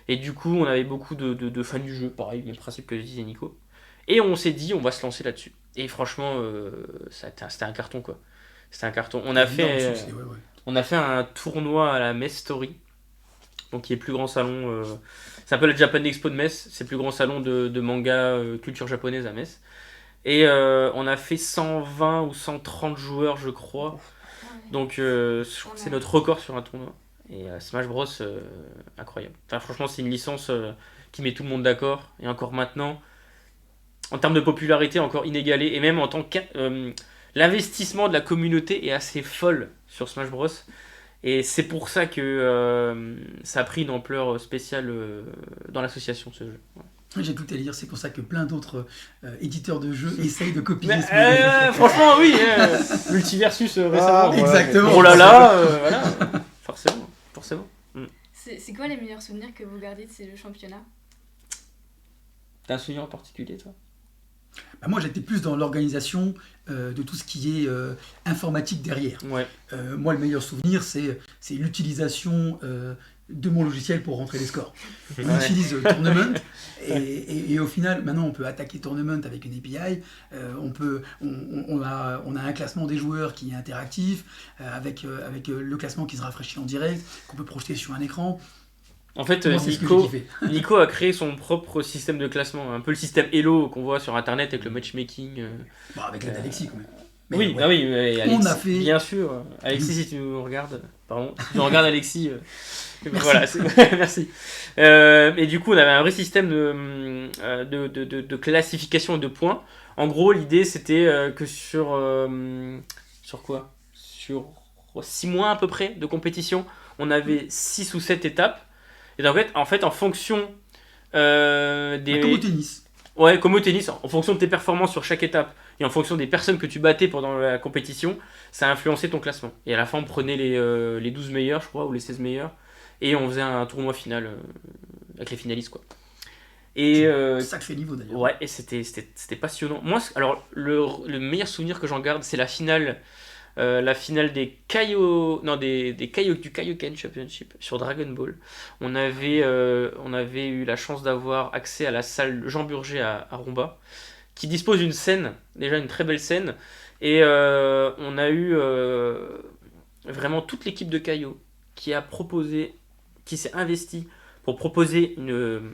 Et du coup, on avait beaucoup de fans du jeu, pareil, même principe que disait Nico. Et on s'est dit, on va se lancer là-dessus. Et franchement, c'était un carton, quoi. C'était un carton. On a fait un tournoi à la Metz Story, donc qui est le plus grand salon. C'est un peu le Japan Expo de Metz, c'est le plus grand salon de manga culture japonaise à Metz. Et on a fait 120 ou 130 joueurs, je crois. Donc, je crois que c'est notre record sur un tournoi. Et Smash Bros, incroyable. Enfin, franchement, c'est une licence qui met tout le monde d'accord. Et encore maintenant, en termes de popularité, encore inégalée. Et même en tant que l'investissement de la communauté est assez folle sur Smash Bros. Et c'est pour ça que ça a pris une ampleur spéciale dans l'association, ce jeu. Ouais. J'ai tout à dire, c'est pour ça que plein d'autres éditeurs de jeux essayent de copier ce modèle. Franchement, oui. Multiversus récemment. Exactement. Oh là là, voilà. Forcément. C'est quoi les meilleurs souvenirs que vous gardez de ces jeux championnats? T'as un souvenir en particulier, toi? Bah moi, j'étais plus dans l'organisation de tout ce qui est informatique derrière. Ouais. Moi, le meilleur souvenir, c'est l'utilisation de mon logiciel pour rentrer les scores. On utilise Tournament et au final, maintenant, on peut attaquer Tournament avec une API. On a un classement des joueurs qui est interactif, avec le classement qui se rafraîchit en direct, qu'on peut projeter sur un écran. En fait, Moi, c'est ce que j'ai kiffé. Nico a créé son propre système de classement, un peu le système Elo qu'on voit sur internet avec le matchmaking. Bon, avec l'aide d'Alexis quand même. Mais oui, ouais. ah oui, mais Alexis, On a fait... bien sûr. Alexis, si tu nous regardes, si tu nous regardes, Alexis, Merci. voilà, merci. Et du coup, on avait un vrai système de classification et de points. En gros, l'idée, c'était que sur quoi? Sur 6 mois à peu près de compétition, on avait 6 ou 7 étapes. Et donc, en fait, en fonction des... Comme au tennis. Ouais, comme au tennis, en fonction de tes performances sur chaque étape et en fonction des personnes que tu battais pendant la compétition, ça a influencé ton classement. Et à la fin, on prenait les 12 meilleurs, je crois, ou les 16 meilleurs, et on faisait un tournoi final avec les finalistes, quoi. Et Sacré niveau d'ailleurs. ouais, et c'était passionnant. Moi, alors, le meilleur souvenir que j'en garde, c'est la finale des du Kaioken Championship sur Dragon Ball. On avait eu la chance d'avoir accès à la salle Jean Burger à Romba, qui dispose d'une scène, déjà une très belle scène, et on a eu vraiment toute l'équipe de Kaio qui s'est investie pour proposer une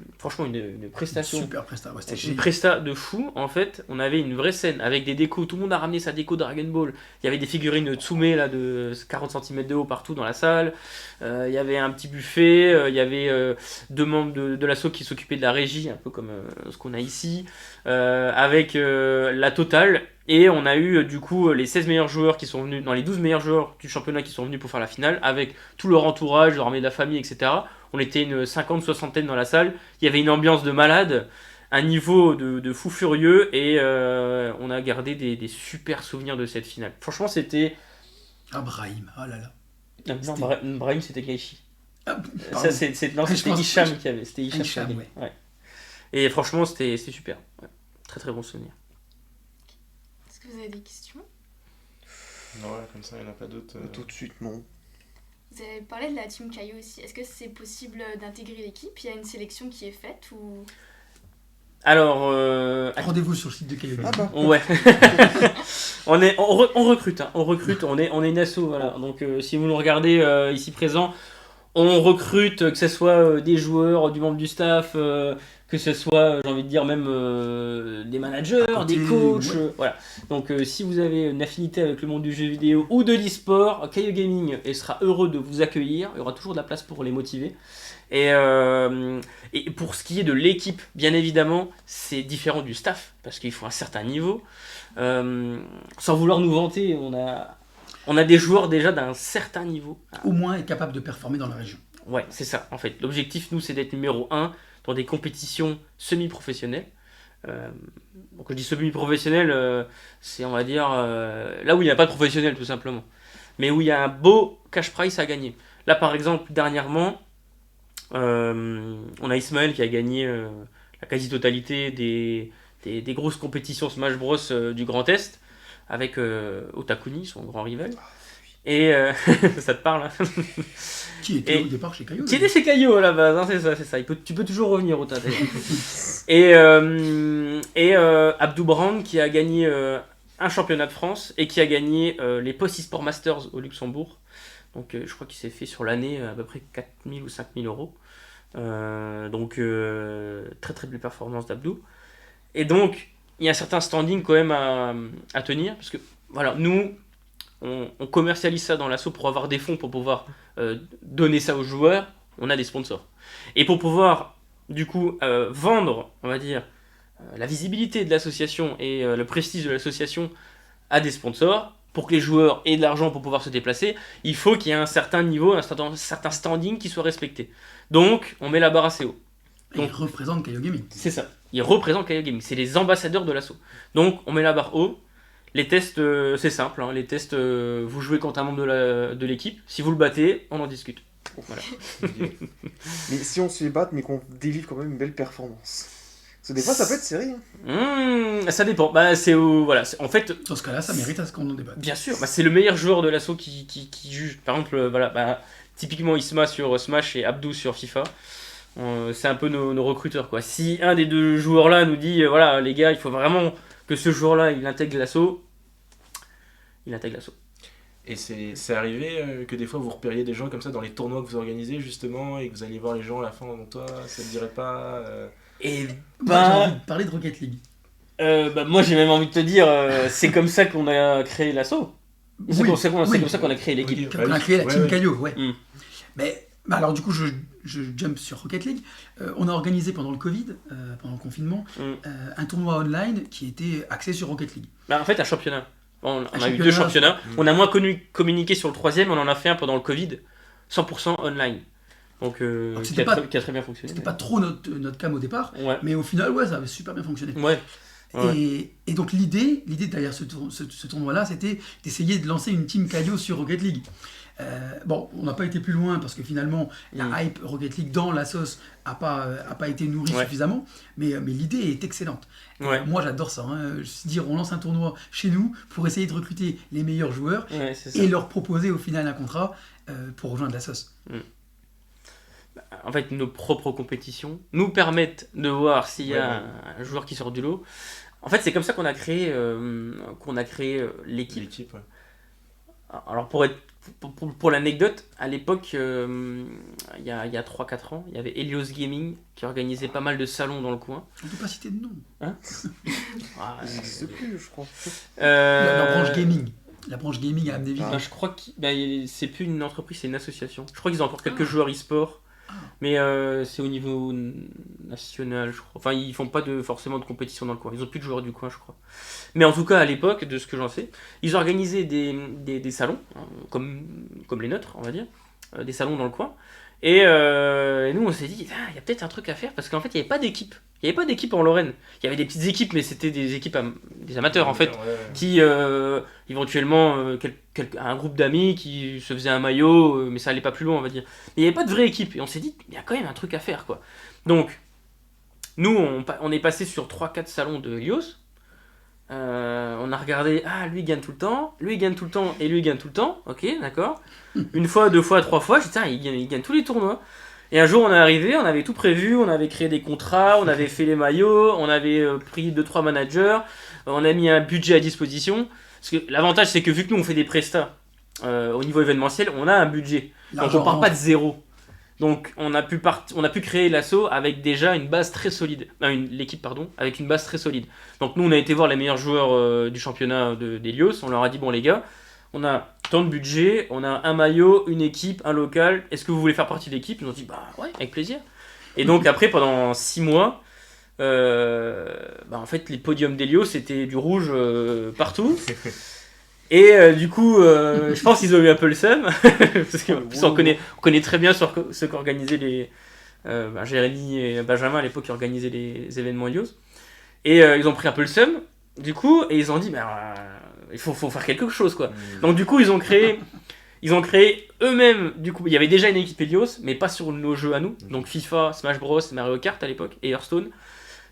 prestation. Super presta, ouais, c'était Une génial. presta de fou, en fait, on avait une vraie scène avec des décos, tout le monde a ramené sa déco Dragon Ball, il y avait des figurines de Tsume là, de 40 cm de haut partout dans la salle, il y avait un petit buffet, il y avait 2 membres de l'asso qui s'occupaient de la régie, un peu comme ce qu'on a ici, avec la totale, et on a eu du coup les 16 meilleurs joueurs qui sont venus, dans les 12 meilleurs joueurs du championnat qui sont venus pour faire la finale, avec tout leur entourage, leur armée de la famille, etc. On était une 50-60aine dans la salle. Il y avait une ambiance de malade, un niveau de fou furieux, et on a gardé des super souvenirs de cette finale. Franchement, c'était... Ah, Brahim, oh là là. Non, Brahim, c'était Kaishi. Ah, Ça, c'était Hicham qui avait. C'était Hicham qui Hicham, avait. Ouais. Et franchement, c'était super. Ouais. Très très bon souvenir. Est-ce que vous avez des questions? Non, ouais, comme ça, il n'y en a pas d'autres. Tout de suite, non. Vous avez parlé de la Team Caillou aussi. Est-ce que c'est possible d'intégrer l'équipe? Il y a une sélection qui est faite ou... Alors, Rendez-vous sur le site de Caillou Gaming. Ah bah. ouais. on recrute, hein. On recrute, on est une asso, voilà. Donc si vous nous regardez ici présent, on recrute, que ce soit des joueurs, du membre du staff, que ce soit, j'ai envie de dire, même des managers, À côté, des coachs, ouais. voilà. Donc si vous avez une affinité avec le monde du jeu vidéo ou de l'e-sport, Caillou Gaming sera heureux de vous accueillir. Il y aura toujours de la place pour les motiver. Et pour ce qui est de l'équipe, bien évidemment, c'est différent du staff, parce qu'il faut un certain niveau. Sans vouloir nous vanter, on a des joueurs déjà d'un certain niveau. Au moins est capable de performer dans la région. Ouais, c'est ça, en fait. L'objectif, nous, c'est d'être numéro 1 dans des compétitions semi-professionnelles. Donc, je dis semi-professionnelles, c'est, on va dire, là où il n'y a pas de professionnel, tout simplement. Mais où il y a un beau cash prize à gagner. Là, par exemple, dernièrement, on a Ismaël qui a gagné la quasi-totalité des grosses compétitions Smash Bros du Grand Est avec Otakuni, son grand rival. Et ça te parle, hein? Qui était Et- au départ chez Caillou. Qui était chez Caillou à la base, hein, c'est ça. Tu peux toujours revenir au d'ailleurs. Et Abdou Brand qui a gagné un championnat de France et qui a gagné les Post eSport Masters au Luxembourg. Donc je crois qu'il s'est fait sur l'année à peu près 4 000 ou 5 000 euros. Donc très très belle performance d'Abdou. Et donc il y a un certain standing quand même à tenir parce que voilà, nous on commercialise ça dans l'asso pour avoir des fonds pour pouvoir donner ça aux joueurs. On a des sponsors. Et pour pouvoir du coup vendre, on va dire, la visibilité de l'association et le prestige de l'association à des sponsors, pour que les joueurs aient de l'argent pour pouvoir se déplacer, il faut qu'il y ait un certain niveau, un certain standing qui soit respecté. Donc, on met la barre assez haut. Il représente Caillou Gaming. C'est ça. Ils représentent Caillou Gaming. C'est les ambassadeurs de l'asso. Donc, on met la barre haut. Les tests, c'est simple. Hein. Les tests, vous jouez contre un membre de l'équipe. Si vous le battez, on en discute. Voilà. Mais si on se les bat, mais qu'on délivre quand même une belle performance. Parce que des fois, ça peut être serré. Ça dépend. Bah, voilà. En fait, Dans ce cas-là, ça mérite à ce qu'on en débatte. bien sûr, bah, c'est le meilleur joueur de l'asso qui juge. Par exemple, voilà, bah, typiquement Isma sur Smash et Abdou sur FIFA. C'est un peu nos recruteurs, quoi. Si un des deux joueurs là nous dit voilà les gars, il faut vraiment que ce joueur là il intègre l'asso, il intègre l'asso. Et c'est arrivé que des fois vous repériez des gens comme ça dans les tournois que vous organisez justement et que vous alliez voir les gens à la fin avant toi, ça te dirait pas Et Moi, j'ai envie de parler de Rocket League. bah, moi j'ai même envie de te dire c'est comme ça qu'on a créé l'asso. C'est Oui, comme ça qu'on a oui. créé l'équipe. Ok. Qu'on a créé la Ouais, Team ouais. Caillou, ouais. Mm. Mais bah alors du coup, je jump sur Rocket League. On a organisé pendant le Covid, pendant le confinement, un tournoi online qui était axé sur Rocket League. Bah, en fait un championnat. On a eu championnat. 2 championnats. On a moins communiqué sur le troisième, on en a fait un pendant le Covid, 100% online. Donc Alors, qui c'était a pas- très bien fonctionné. C'était pas trop notre cam au départ, Ouais. mais au final, ouais, ça avait super bien fonctionné. Ouais. Ouais. Et donc l'idée derrière ce tournoi-là, c'était d'essayer de lancer une team Caillou sur Rocket League. Bon, on n'a pas été plus loin parce que finalement, la hype Rocket League dans la sauce a pas été nourrie Ouais. suffisamment, mais l'idée est excellente. Et Ouais. moi, j'adore ça. Hein. Se dire, on lance un tournoi chez nous pour essayer de recruter les meilleurs joueurs Ouais, c'est ça. et leur proposer au final un contrat pour rejoindre la sauce. En fait, nos propres compétitions nous permettent de voir s'il y a un joueur qui sort du lot. En fait, c'est comme ça qu'on a créé, l'équipe. l'équipe. Ouais. Alors, pour l'anecdote, à l'époque, il y a 3-4 ans, il y avait Helios Gaming qui organisait pas mal de salons dans le coin. On ne peut pas citer de nom. Ah, Ça n'existe plus, je crois. La branche gaming. La branche gaming à Amnéville. Je crois que c'est plus une entreprise, c'est une association. Je crois qu'ils ont encore quelques joueurs e-sport, mais c'est au niveau national, je crois. Enfin, ils font pas forcément de compétition dans le coin. Ils ont plus de joueurs du coin, je crois. Mais en tout cas, à l'époque, de ce que j'en sais, ils organisaient des salons, hein, comme les nôtres, on va dire, des salons dans le coin. Et nous, on s'est dit, il y a peut-être un truc à faire, parce qu'en fait, il n'y avait pas d'équipe. Il n'y avait pas d'équipe en Lorraine. Il y avait des petites équipes, mais c'était des équipes, des amateurs, en fait, qui éventuellement un groupe d'amis qui se faisait un maillot, mais ça allait pas plus loin, on va dire. Mais il n'y avait pas de vraie équipe et on s'est dit il y a quand même un truc à faire, quoi. Donc nous on est passé sur 3-4 salons de Helios On a regardé, lui il gagne tout le temps, lui il gagne tout le temps, et lui il gagne tout le temps. Ok, d'accord. Une fois, 2 fois, 3 fois, je dis, il gagne tous les tournois. Et un jour on est arrivé, on avait tout prévu, on avait créé des contrats, on avait fait les maillots, on avait pris 2-3 managers, on a mis un budget à disposition. Parce que l'avantage c'est que vu que nous on fait des prestats au niveau événementiel, on a un budget. Donc on part pas de zéro. Donc on a pu créer l'assaut avec déjà une base très solide. L'équipe, pardon, avec une base très solide. Donc nous on a été voir les meilleurs joueurs du championnat d'Helios, on leur a dit bon les gars, on a tant de budget, on a un maillot, une équipe, un local, est-ce que vous voulez faire partie de l'équipe? Ils nous ont dit bah ouais, avec plaisir. Et donc après pendant 6 mois, en fait les podiums d'Helios c'était du rouge partout. Et du coup, je pense qu'ils ont eu un peu le seum, parce qu'en plus on connaît très bien ce qu'organisaient les Jérémy et Benjamin à l'époque qui organisaient les événements Helios. Et ils ont pris un peu le seum, du coup, et ils ont dit, il faut faire quelque chose, quoi. Donc du coup, ils ont créé eux-mêmes, du coup, il y avait déjà une équipe Helios, mais pas sur nos jeux à nous, donc FIFA, Smash Bros, Mario Kart à l'époque, et Hearthstone.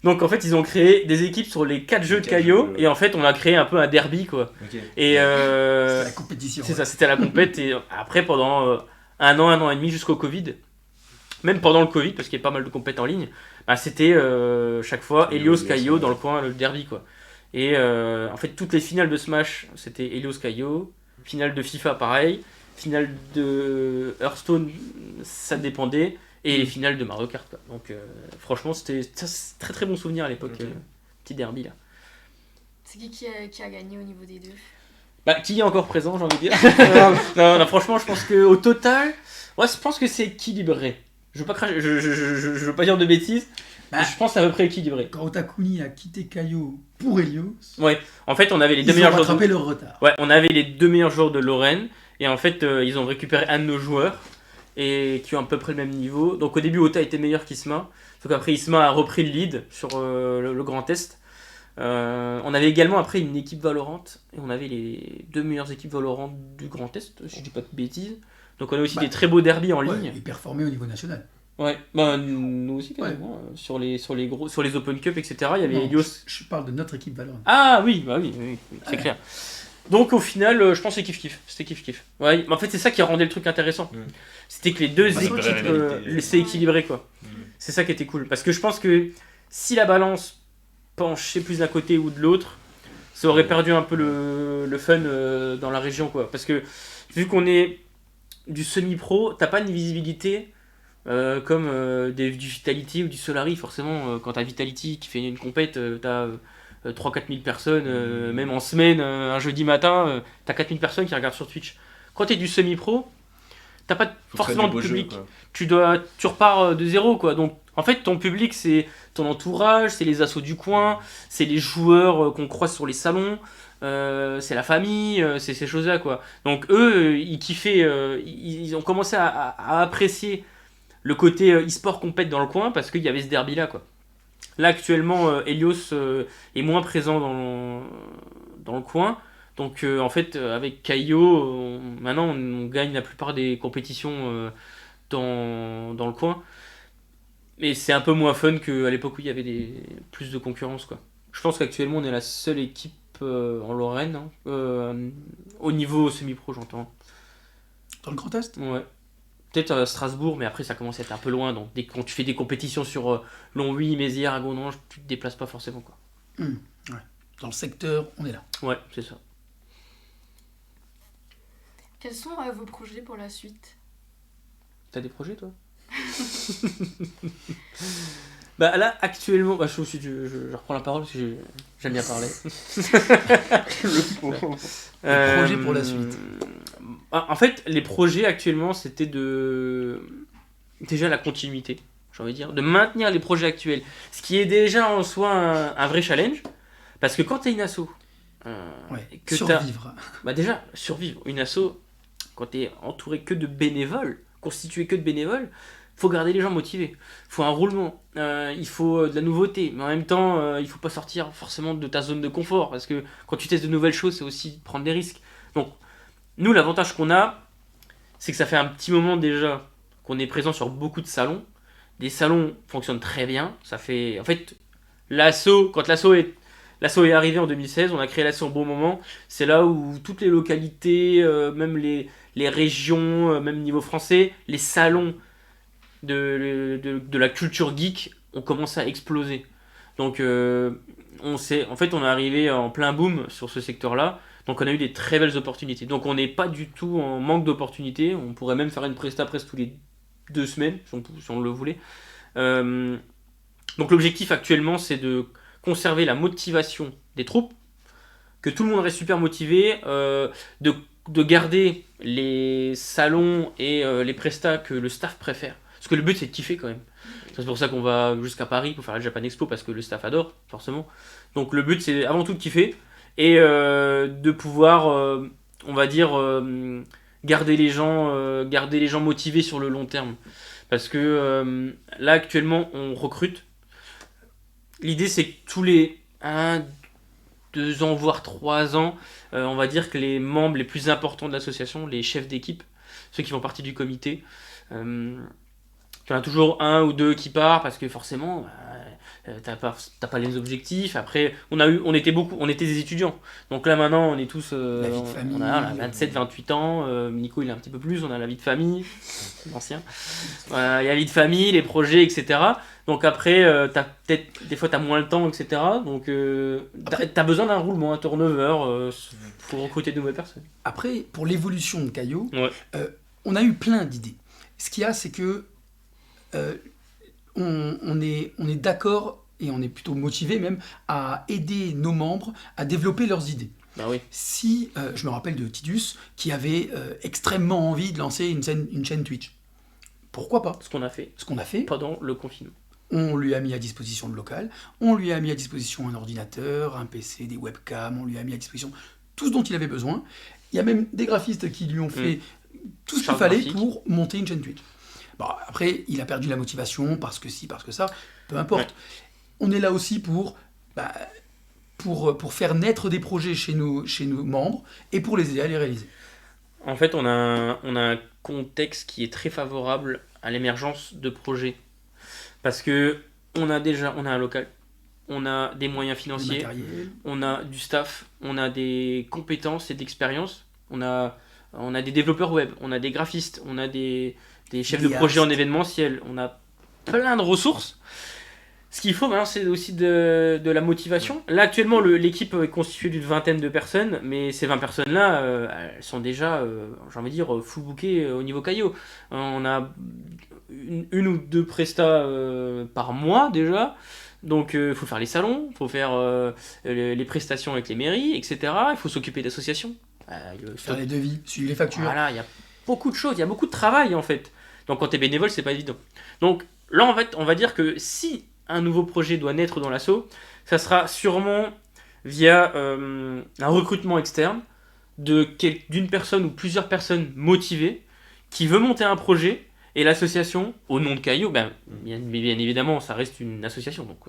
Donc en fait ils ont créé des équipes sur les 4 jeux de Caillot et en fait on a créé un peu un derby quoi. Okay. Et c'était la compétition. C'est ça, c'était la compète et après pendant un an et demi jusqu'au Covid, même pendant le Covid parce qu'il y a pas mal de compètes en ligne, c'était chaque fois Helios Caillot dans le coin le derby quoi. Et en fait toutes les finales de Smash c'était Helios Caillot, finale de FIFA pareil, finale de Hearthstone ça dépendait. Et les finales de Mario Kart. Quoi. Donc franchement, c'était très très bon souvenir à l'époque. Okay. Petit derby là. C'est qui a gagné au niveau des deux? Qui est encore présent, j'ai envie de dire. non, franchement, je pense qu'au total, je pense que c'est équilibré. Je veux pas cracher, je veux pas dire de bêtises. Mais je pense que c'est à peu près équilibré. Quand Otakuni a quitté Caillot pour Helios, ouais, en fait, on avait les deux ils meilleurs ont joueurs. rattrapé leur retard. Ouais, on avait les 2 meilleurs joueurs de Lorraine. Et en fait, ils ont récupéré un de nos joueurs. Et qui ont à peu près le même niveau. Donc au début, Ota était meilleur qu'Isma. Sauf qu'après, Isma a repris le lead sur le grand test. On avait également après une équipe Valorant. Et on avait les 2 meilleures équipes Valorant du grand test, si je dis pas de bêtises. Donc on a aussi des très beaux derbys en ligne. Et performé au niveau national. Ouais, nous aussi quasiment. Sur les Open Cup, etc. Il y avait Helios. Je parle de notre équipe Valorant. Ah oui, c'est clair. Donc au final, je pense que c'était kiff-kiff. Ouais, mais en fait c'est ça qui rendait le truc intéressant. C'était que les deux équipes s'est équilibré quoi. C'est ça qui était cool. Parce que je pense que si la balance penchait plus d'un côté ou de l'autre, ça aurait perdu un peu le fun dans la région quoi. Parce que vu qu'on est du semi-pro, t'as pas une visibilité comme du Vitality ou du Solari. Forcément, quand t'as Vitality qui fait une compète, t'as 3-4 000 personnes, même en semaine, un jeudi matin, t'as 4 000 personnes qui regardent sur Twitch. Quand t'es du semi-pro, t'as pas forcément de public. Tu repars de zéro, quoi. Donc, en fait, ton public, c'est ton entourage, c'est les assos du coin, c'est les joueurs qu'on croise sur les salons, c'est la famille, c'est ces choses-là, quoi. Donc, eux, ils kiffaient, ils ont commencé à apprécier le côté e-sport compète dans le coin parce qu'il y avait ce derby-là, quoi. Là actuellement Helios est moins présent dans le coin. Donc en fait avec Caillot maintenant on gagne la plupart des compétitions dans le coin. Mais c'est un peu moins fun qu'à l'époque où il y avait plus de concurrence quoi. Je pense qu'actuellement on est la seule équipe en Lorraine au niveau semi-pro j'entends. Dans le Grand Est ? Ouais. Peut-être Strasbourg, mais après ça commence à être un peu loin. Donc quand tu fais des compétitions sur Longwy, Mézières, Agonange, tu te déplaces pas forcément quoi. Ouais. Dans le secteur, on est là. Ouais, c'est ça. Quels sont vos projets pour la suite? T'as des projets toi? Là actuellement, je reprends la parole parce que j'aime bien parler. Le projet pour la suite. En fait, les projets actuellement, c'était déjà la continuité, j'ai envie de dire, de maintenir les projets actuels. Ce qui est déjà en soi un vrai challenge, parce que quand t'es une asso, que survivre. Déjà, survivre. Une asso, quand t'es entouré que de bénévoles, constitué que de bénévoles, faut garder les gens motivés. Il faut un roulement, il faut de la nouveauté, mais en même temps, il faut pas sortir forcément de ta zone de confort, parce que quand tu testes de nouvelles choses, c'est aussi prendre des risques. Donc, nous, l'avantage qu'on a, c'est que ça fait un petit moment déjà qu'on est présent sur beaucoup de salons. Les salons fonctionnent très bien. Ça fait, en fait, quand l'asso L'assaut est arrivé en 2016, on a créé l'assaut au bon moment. C'est là où toutes les localités, même les régions, même niveau français, les salons de la culture geek ont commencé à exploser. Donc on est arrivé en plein boom sur ce secteur-là. Donc on a eu des très belles opportunités. Donc on n'est pas du tout en manque d'opportunités. On pourrait même faire une presta presque tous les 2 semaines, si on le voulait. Donc l'objectif actuellement, c'est de conserver la motivation des troupes, que tout le monde reste super motivé, de garder les salons et les prestats que le staff préfère. Parce que le but, c'est de kiffer quand même. C'est pour ça qu'on va jusqu'à Paris pour faire la Japan Expo, parce que le staff adore, forcément. Donc le but, c'est avant tout de kiffer et de pouvoir, on va dire, garder les gens motivés sur le long terme. Parce que là, actuellement, on recrute. L'idée, c'est que tous les 1, 2 ans, voire 3 ans, on va dire que les membres les plus importants de l'association, les chefs d'équipe, ceux qui font partie du comité, il y en a toujours 1 ou 2 qui part parce que forcément, t'as pas les objectifs. Après, on était des étudiants. Donc là maintenant, on est tous, La vie de famille, on a 27, 28 ans. Nico, il a un petit peu plus. On a la vie de famille, l'ancien. Il y a la vie de famille, les projets, etc. Donc après, des fois, t'as moins le temps, etc. Donc t'as besoin d'un roulement, un turnover. Pour recruter de nouvelles personnes. Après, pour l'évolution de Caillot, Ouais. on a eu plein d'idées. Ce qu'il y a, c'est que on est d'accord et on est plutôt motivé même à aider nos membres à développer leurs idées. Bah oui. Si je me rappelle de Tidus qui avait extrêmement envie de lancer une chaîne Twitch. Pourquoi pas ? Ce qu'on a fait Ce qu'on a fait, pendant le confinement. on lui a mis à disposition le local, on lui a mis à disposition un ordinateur, un PC, des webcams, on lui a mis à disposition tout ce dont il avait besoin. Il y a même des graphistes qui lui ont fait tout ce qu'il Charte fallait graphique. pour monter une chaîne Twitch. Bon, après, il a perdu la motivation parce que ci, parce que ça, peu importe. Ouais. On est là aussi pour faire naître des projets chez nos membres et pour les aider à les réaliser. En fait, on a un contexte qui est très favorable à l'émergence de projets. Parce que on a un local, on a des moyens Le financiers, matériel. on a du staff, on a des compétences et d'expérience, on a des développeurs web, on a des graphistes, on a des chefs de Des projet en artistes. événementiel, on a plein de ressources. Ce qu'il faut maintenant, c'est aussi de la motivation. Là, actuellement, l'équipe est constituée d'une 20aine de personnes, mais ces 20 personnes-là, elles sont déjà, j'ai envie de dire, full bookées au niveau Caillot. On a une ou 2 prestats par mois déjà. Donc, il faut faire les salons, il faut faire les prestations avec les mairies, etc. Il faut s'occuper d'associations. Faire les devis, suivre les factures. Voilà, il y a beaucoup de choses, il y a beaucoup de travail en fait. Donc quand tu es bénévole, c'est pas évident. Donc là, en fait, on va dire que si un nouveau projet doit naître dans l'asso, ça sera sûrement via un recrutement externe d'une personne ou plusieurs personnes motivées qui veut monter un projet. Et l'association, au nom de Caillot, bien évidemment, ça reste une association, donc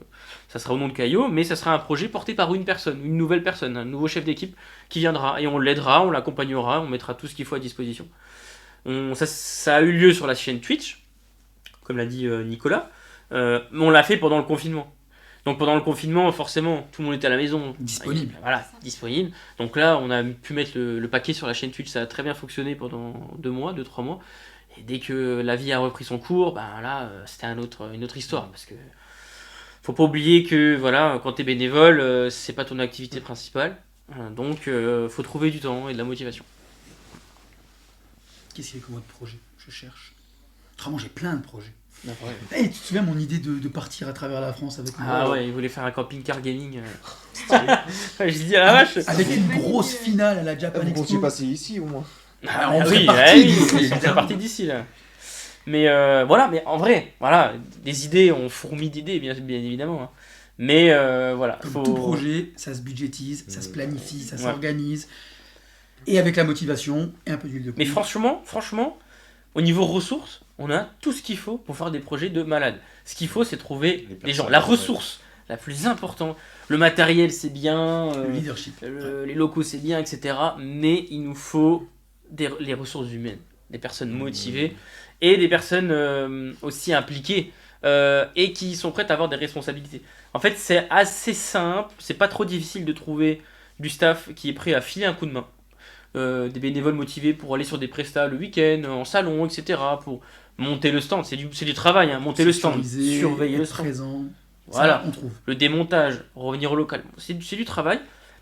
ça sera au nom de Caillot, mais ça sera un projet porté par une personne, une nouvelle personne, un nouveau chef d'équipe qui viendra, et on l'aidera, on l'accompagnera, on mettra tout ce qu'il faut à disposition. Ça a eu lieu sur la chaîne Twitch, comme l'a dit Nicolas, mais on l'a fait pendant le confinement. Donc pendant le confinement, forcément, tout le monde était à la maison. Disponible. Voilà, disponible. Donc là, on a pu mettre le paquet sur la chaîne Twitch, ça a très bien fonctionné pendant 2-3 mois. Et dès que la vie a repris son cours, ben là, c'était une autre histoire. Parce que faut pas oublier que voilà, quand tu es bénévole, c'est pas ton activité principale. Donc, faut trouver du temps et de la motivation. Qu'est-ce qu'il y a comme autre projet ? Je cherche. Autrement, j'ai plein de projets. Ouais. Hey, tu te souviens mon idée de partir à travers la France avec Ah ouais, il voulait faire un camping-car gaming. Je dis, ah la vache. avec une grosse finale à la Japan Vous comptiez Expo. passer ici au moins. Ah, on oui, ferait partie, oui, on évidemment. fait partie d'ici là. Mais voilà, mais en vrai, voilà, des idées, on fourmille d'idées, bien évidemment. Hein. Mais voilà, Comme tout projet, ça se budgétise, ça se planifie, ça s'organise. Et avec la motivation et un peu d'huile de coude. Mais franchement, au niveau ressources, on a tout ce qu'il faut pour faire des projets de malade. Ce qu'il faut, c'est trouver les gens. La ressource la plus importante, le matériel, c'est bien, le leadership. les locaux, c'est bien, etc. Mais il nous faut les ressources humaines, des personnes motivées et des personnes aussi impliquées. et qui sont prêtes à avoir des responsabilités. En fait, c'est assez simple, c'est pas trop difficile de trouver du staff qui est prêt à filer un coup de main. Des bénévoles motivés pour aller sur des prestats le week-end, en salon, etc. pour monter le stand. C'est du travail, hein, monter le stand, Sécuriser, surveiller le être stand. présent. Voilà. Ça, on trouve. Le démontage, revenir au local, c'est du travail,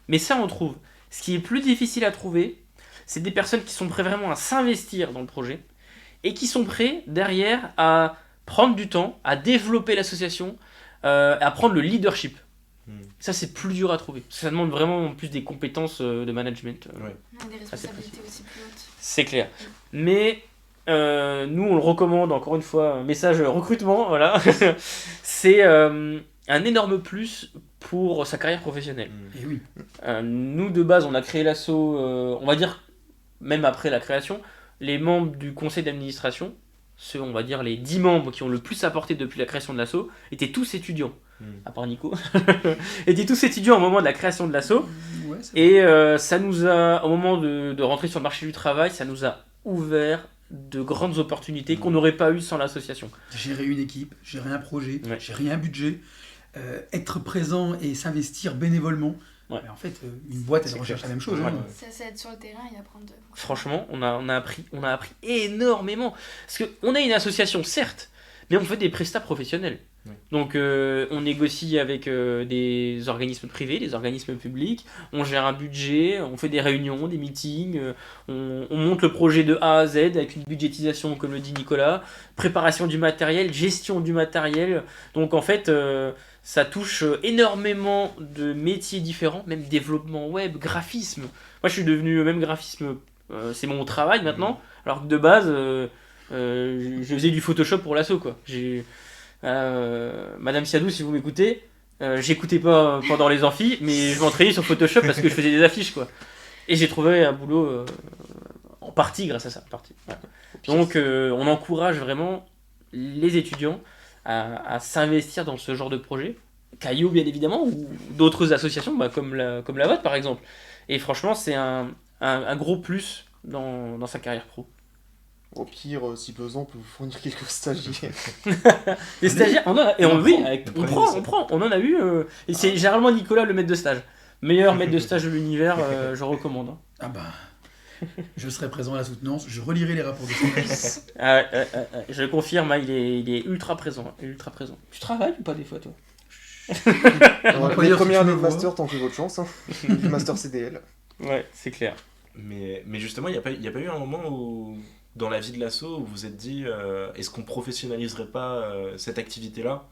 mais ça on trouve. Ce qui est plus difficile à trouver, c'est des personnes qui sont prêtes vraiment à s'investir dans le projet et qui sont prêts derrière à prendre du temps, à développer l'association, à prendre le leadership. Ça c'est plus dur à trouver. Ça demande vraiment plus des compétences de management. Des responsabilités aussi plus hautes. C'est clair. Mais nous, on le recommande, encore une fois, un message recrutement, voilà. C'est un énorme plus pour sa carrière professionnelle. Et oui. Nous, de base, on a créé l'asso, on va dire, même après la création, les membres du conseil d'administration, ceux, on va dire, les 10 membres qui ont le plus apporté depuis la création de l'asso, étaient tous étudiants. À part Nico, étaient tous étudiants au moment de la création de l'asso. Ouais, c'est Et ça nous a, au moment de rentrer sur le marché du travail, ça nous a ouvert de grandes opportunités qu'on n'aurait pas eues sans l'association. gérer une équipe, gérer un projet, Ouais. gérer un budget, être présent et s'investir bénévolement. Ouais. Mais en fait, une boîte, elle C'est recherche clair. la même chose. Ouais. hein. Ça être sur le terrain et apprendre. Franchement, on a appris énormément. Parce qu'on a une association, certes, mais on fait des prestats professionnels. Ouais. Donc on négocie avec des organismes privés, des organismes publics, on gère un budget, on fait des réunions, des meetings, on monte le projet de A à Z avec une budgétisation, comme le dit Nicolas, préparation du matériel, gestion du matériel. Donc en fait, ça touche énormément de métiers différents, même développement web, graphisme. Moi je suis devenu même graphisme, c'est mon travail maintenant, alors que de base, je faisais du Photoshop pour l'asso, quoi. Madame Siadou, si vous m'écoutez, j'écoutais pas pendant les amphis, mais je m'entraînais sur Photoshop parce que je faisais des affiches, quoi. Et j'ai trouvé un boulot en partie grâce à ça. en partie. Ouais. Donc on encourage vraiment les étudiants à s'investir dans ce genre de projet. Caillou, bien évidemment, ou d'autres associations, comme la vôtre, par exemple. Et franchement, c'est un gros plus dans sa carrière pro. Au pire, si besoin, on peut vous fournir quelques stagiaires. Les stagiaires, on en a, et on, on oui, prend. on prend, on en a eu. Et c'est généralement Nicolas, le maître de stage. Meilleur maître de stage de l'univers, je recommande. Hein. Ah bah, je serai présent à la soutenance, je relirai les rapports de service. Je confirme, hein, il est ultra présent. Ultra présent. Tu travailles ou pas des fois, toi? Les Employeur, si premières tu années me de vois. master, tant que votre chance. Hein. Du master CDL. Ouais, c'est clair. Mais justement, il n'y a pas eu un moment où, dans la vie de l'asso, où vous vous êtes dit est-ce qu'on professionnaliserait pas cette activité-là?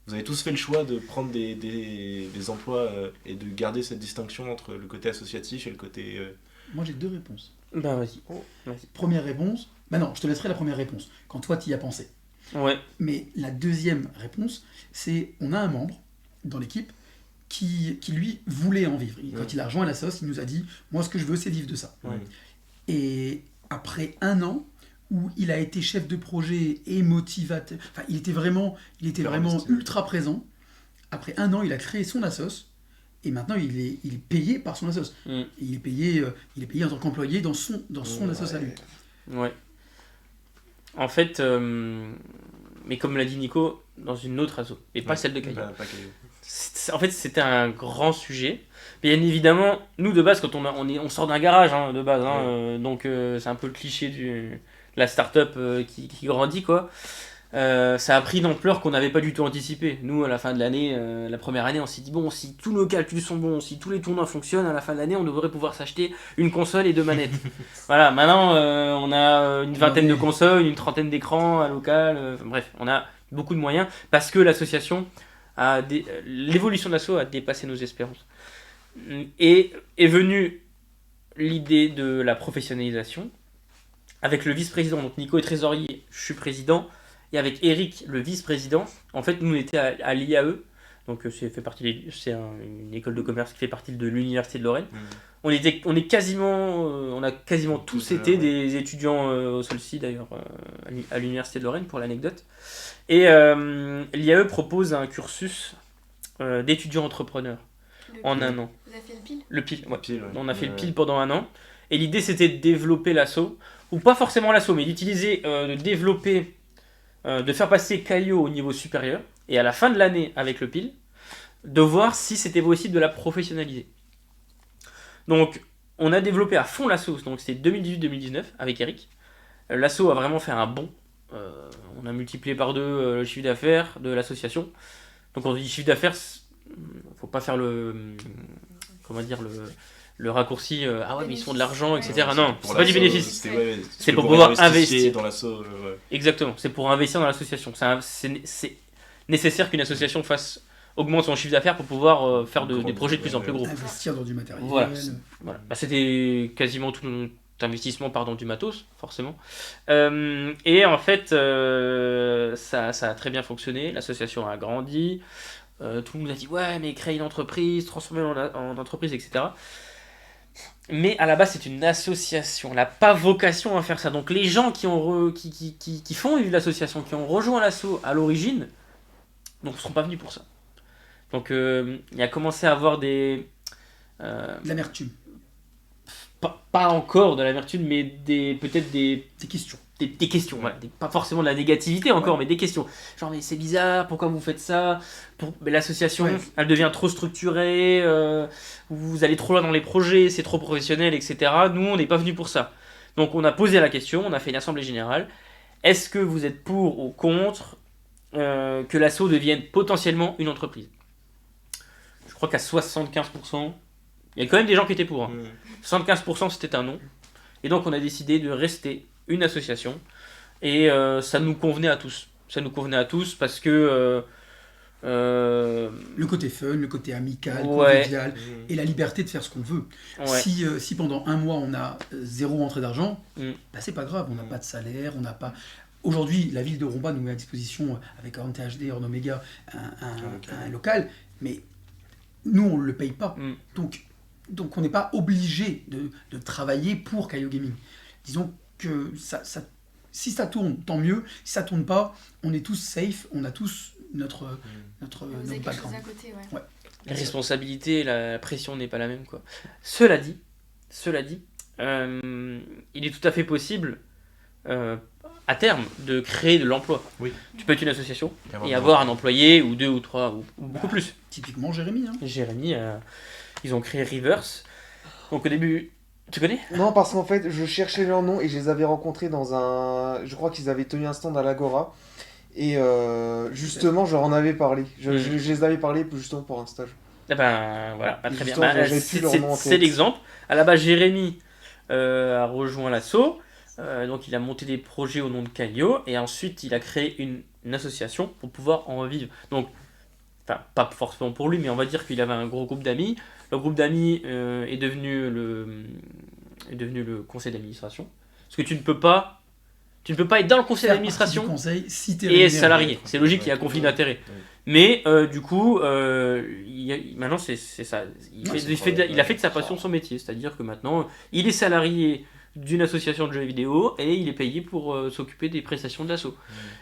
Vous avez tous fait le choix de prendre des emplois et de garder cette distinction entre le côté associatif et le côté... Moi, j'ai deux réponses. Bah, vas-y. Première réponse, bah non, je te laisserai la première réponse, quand toi, tu y as pensé. Ouais. Mais la deuxième réponse, c'est on a un membre dans l'équipe qui lui, voulait en vivre. Quand il a rejoint la sauce, il nous a dit « Moi, ce que je veux, c'est vivre de ça. Ouais. » Et après un an, où il a été chef de projet et motivateur, enfin, il était vraiment ultra présent. Après un an, il a créé son assos, et maintenant, il est payé par son assos. Mm. Et il est payé en tant qu'employé dans son assos à lui. Ouais. En fait, mais comme l'a dit Nico, dans une autre asso, et pas celle de Caillou. Pas Caillou. En fait, c'était un grand sujet. Bien évidemment, nous de base, quand on sort d'un garage de base, donc c'est un peu le cliché de la start-up qui grandit, quoi. Ça a pris une ampleur qu'on n'avait pas du tout anticipé. Nous, à la fin de l'année, la première année, on s'est dit bon, si tous nos calculs sont bons, si tous les tournois fonctionnent, à la fin de l'année, on devrait pouvoir s'acheter une console et 2 manettes. Voilà, maintenant, on a une vingtaine de consoles, une trentaine d'écrans à local. Bref, on a beaucoup de moyens parce que l'association l'évolution de l'asso a dépassé nos espérances. Et est venue l'idée de la professionnalisation avec le vice-président. Donc Nico est trésorier, je suis président. Et avec Eric, le vice-président, en fait, nous on était à l'IAE, donc c'est une école de commerce qui fait partie de l'Université de Lorraine. On a quasiment tous été des étudiants au Solci d'ailleurs, à l'Université de Lorraine pour l'anecdote. Et l'IAE propose un cursus d'étudiants entrepreneurs en un an. Vous avez fait le pile? Le pile, ouais. Pile, ouais. On a fait le pile pendant un an. Et l'idée c'était de développer l'asso, ou pas forcément l'asso, mais d'utiliser, de développer de faire passer Caillou au niveau supérieur, et à la fin de l'année, avec le PIL, de voir si c'était possible de la professionnaliser. Donc, on a développé à fond l'asso, donc c'était 2018-2019 avec Eric. L'asso a vraiment fait un bond. On a multiplié par 2 le chiffre d'affaires de l'association. Donc, on dit chiffre d'affaires, faut pas faire le raccourci ah ouais mais ils font de l'argent etc. Non, c'est pas du bénéfice, c'est pour pouvoir investir dans l'asso. Exactement, c'est pour investir dans l'association. C'est nécessaire qu'une association augmente son chiffre d'affaires pour pouvoir faire des projets de plus en plus gros. Investir dans du matériel. Voilà. Bah, c'était quasiment tout notre investissement part dans du matos, forcément. Et en fait, ça a très bien fonctionné, l'association a grandi, tout le monde a dit ouais mais créer une entreprise, transformer en entreprise, etc. Mais à la base c'est une association, elle n'a pas vocation à faire ça. Donc les gens qui font vivre l'association, qui ont rejoint l'asso à l'origine, donc ne seront pas venus pour ça. Donc il a commencé à avoir l'amertume. Pas encore de l'amertume, mais peut-être des questions. Des questions, voilà. Pas forcément de la négativité encore, mais des questions. Genre, mais c'est bizarre, pourquoi vous faites ça? Mais l'association, elle devient trop structurée, vous allez trop loin dans les projets, c'est trop professionnel, etc. Nous, on n'est pas venus pour ça. Donc, on a posé la question, on a fait une assemblée générale. Est-ce que vous êtes pour ou contre que l'asso devienne potentiellement une entreprise? Je crois qu'à 75%, il y a quand même des gens qui étaient pour. 75% c'était un non. Et donc on a décidé de rester une association. Et ça nous convenait à tous. Ça nous convenait à tous parce que... le côté fun, le côté amical, convivial, et la liberté de faire ce qu'on veut. Si pendant un mois on a 0 entrée d'argent, bah c'est pas grave, on n'a pas de salaire, on n'a pas... Aujourd'hui, la ville de Romba nous met à disposition, avec NTHD, Orne Omega, un local, mais nous on ne le paye pas. Donc on n'est pas obligé de travailler pour Caillou Gaming. Disons que si ça tourne, tant mieux. Si ça tourne pas, on est tous safe, on a tous notre background. À côté, ouais. La responsabilité, la pression n'est pas la même, quoi. Cela dit, il est tout à fait possible à terme de créer de l'emploi. Tu peux être une association et avoir un employé ou 2 ou 3 ou beaucoup plus. Typiquement Jérémy. Jérémy, ils ont créé Reverse. Donc au début, tu connais? Non, parce qu'en fait, je cherchais leur nom et je les avais rencontrés dans un... Je crois qu'ils avaient tenu un stand à l'Agora. Et justement, je leur en avais parlé. Je les avais parlé justement pour un stage. Eh ben voilà, très bien. C'est l'exemple. À la base, Jérémy a rejoint l'asso. Donc il a monté des projets au nom de Caillou. Et ensuite, il a créé une association pour pouvoir en vivre. Donc, enfin, pas forcément pour lui, mais on va dire qu'il avait un gros groupe d'amis. Le groupe d'amis est devenu le conseil d'administration. Parce que tu ne peux pas être dans le conseil d'administration et salarié. C'est logique, il y a un conflit d'intérêts. Mais du coup, maintenant c'est ça. Il a fait de sa passion son métier. C'est-à-dire que maintenant, il est salarié d'une association de jeux vidéo et il est payé pour s'occuper des prestations de l'asso.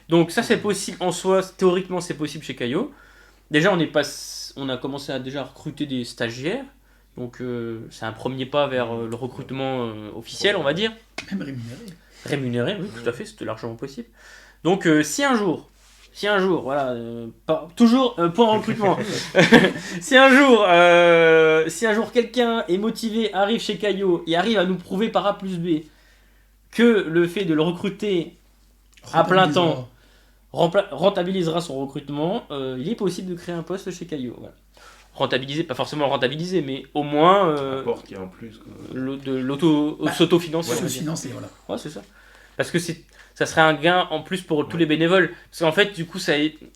Donc ça c'est possible en soi, théoriquement c'est possible chez Caillou. Déjà on a commencé à déjà recruter des stagiaires, donc c'est un premier pas vers le recrutement officiel on va dire. Même rémunéré. Rémunéré, oui tout à fait, c'était largement possible. Donc si un jour, voilà, toujours point recrutement. si un jour quelqu'un est motivé, arrive chez Caillou et arrive à nous prouver par A plus B que le fait de le recruter à plein temps rentabilisera son recrutement, il est possible de créer un poste chez Caillou. Voilà. Rentabiliser, pas forcément rentabiliser, mais au moins apport qui est en plus. S'autofinancer. S'autofinancer, voilà. Ouais, c'est ça. Parce que ça serait un gain en plus pour tous les bénévoles. Parce qu'en fait, du coup,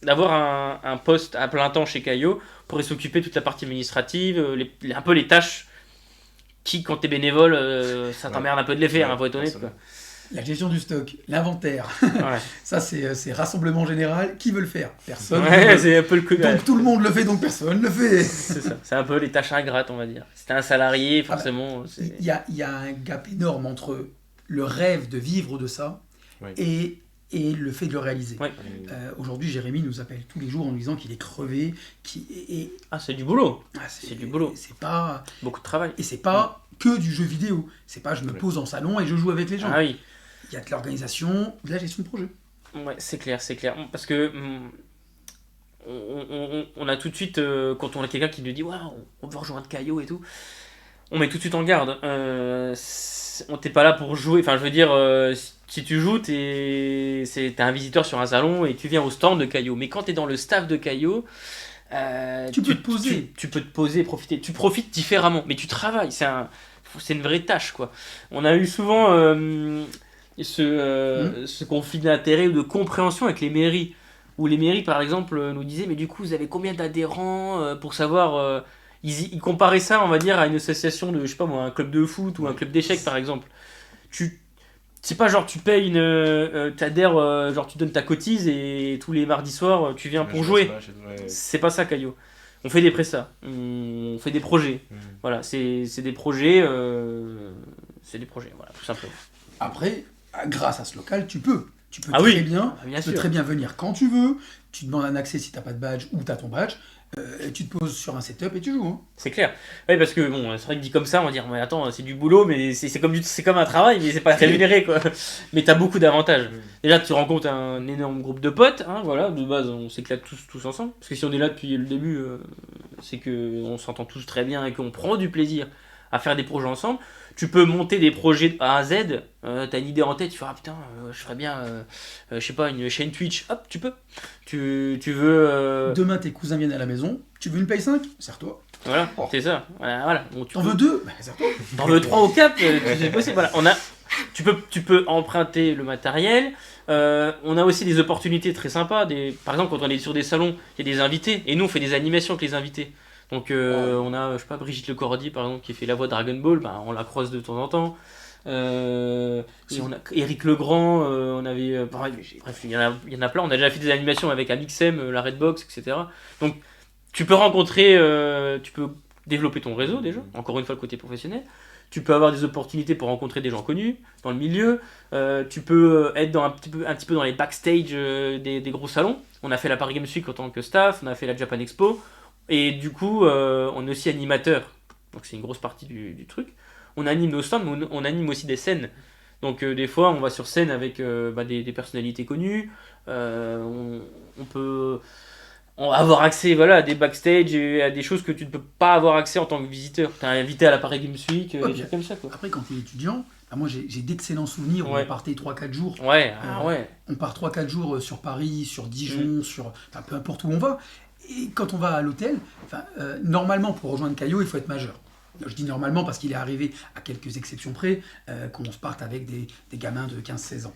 d'avoir un poste à plein temps chez Caillou pourrait s'occuper de toute la partie administrative, un peu les tâches qui, quand t'es bénévole, ça t'emmerde un peu de les faire, pour être honnête. Quoi. La gestion du stock, l'inventaire, ça c'est rassemblement général. Qui veut le faire? Personne. C'est un peu le donc tout le monde le fait, donc personne le fait. C'est ça. C'est un peu les tâches ingrates, on va dire. Si t'es un salarié, forcément. Il y a un gap énorme entre le rêve de vivre de ça et le fait de le réaliser. Aujourd'hui, Jérémy nous appelle tous les jours en nous disant qu'il est crevé. C'est du boulot. C'est du boulot. C'est pas beaucoup de travail. Et c'est pas que du jeu vidéo. C'est pas je me pose en salon et je joue avec les gens. Ah oui. Il y a de l'organisation, de la gestion de projet. Ouais, c'est clair. Parce que on a tout de suite, quand on a quelqu'un qui nous dit ouais, on veut rejoindre Caillot et tout, on met tout de suite en garde. On t'es pas là pour jouer. Enfin, je veux dire, si tu joues, t'es un visiteur sur un salon et tu viens au stand de Caillot. Mais quand t'es dans le staff de Caillot, Tu peux te poser. Tu peux te poser, profiter. Tu profites différemment, mais tu travailles. C'est une vraie tâche, quoi. On a eu souvent ce conflit d'intérêt ou de compréhension avec les mairies. Où les mairies, par exemple, nous disaient mais du coup, vous avez combien d'adhérents pour savoir. Ils comparaient ça, on va dire, à une association de, je sais pas moi, un club de foot ou un club d'échecs, par exemple. C'est pas genre tu payes t'adhères, genre tu donnes ta cotise et tous les mardis soirs tu viens pour jouer. C'est pas ça, Caillot. On fait des prestats, on fait des projets. Voilà, c'est des projets, voilà, tout simplement. Après, grâce à ce local, tu peux Ah très oui, bien, bien tu peux sûr. très bien venir quand tu veux. Tu demandes un accès si t'as pas de badge ou t'as ton badge. Tu te poses sur un setup et tu joues. Hein. C'est clair. Oui, parce que bon, c'est vrai que dit comme ça, on va dire mais attends, c'est du boulot, mais c'est comme un travail, mais c'est pas rémunéré, quoi. Mais t'as beaucoup d'avantages. Déjà, tu rencontres un énorme groupe de potes, hein, voilà, de base, on s'éclate tous ensemble. Parce que si on est là depuis le début, c'est que on s'entend tous très bien et qu'on prend du plaisir à faire des projets ensemble. Tu peux monter des projets de A à Z. T'as une idée en tête, tu fais ah putain, je ferais bien, je sais pas, une chaîne Twitch. Hop, tu peux. Tu veux. Demain, tes cousins viennent à la maison. Tu veux une Play 5 Sers-toi. Voilà, c'est ça. Voilà. Bon, T'en veux 2 Sers-toi. T'en veux 3 ou 4, c'est possible. Voilà, tu peux emprunter le matériel. On a aussi des opportunités très sympas. Par exemple, quand on est sur des salons, il y a des invités. Et nous, on fait des animations avec les invités. Donc, on a, je sais pas, Brigitte Lecordier, par exemple, qui fait la voix de Dragon Ball. Ben, on la croise de temps en temps. Et on a Éric Legrand. On avait, bref, il y en a plein. On a déjà fait des animations avec Amixem, la Redbox, etc. Donc, tu peux rencontrer, tu peux développer ton réseau déjà. Encore une fois, le côté professionnel. Tu peux avoir des opportunités pour rencontrer des gens connus dans le milieu. Tu peux être un petit peu dans les backstage des gros salons. On a fait la Paris Games Week en tant que staff, on a fait la Japan Expo. Et du coup, on est aussi animateur. Donc c'est une grosse partie du truc. On anime nos stands, mais on anime aussi des scènes. Donc des fois, on va sur scène avec des personnalités connues. On peut avoir accès à des backstage et à des choses que tu ne peux pas avoir accès en tant que visiteur. T'es invité à la Paris Games Week, des trucs comme ça, quoi. Après, quand t'es étudiant, moi j'ai d'excellents souvenirs où on partait 3-4 jours. Ouais. On part 3-4 jours sur Paris, sur Dijon, peu importe où on va. Et quand on va à l'hôtel, normalement pour rejoindre Caillot, il faut être majeur. Je dis normalement parce qu'il est arrivé à quelques exceptions près qu'on se parte avec des gamins de 15-16 ans.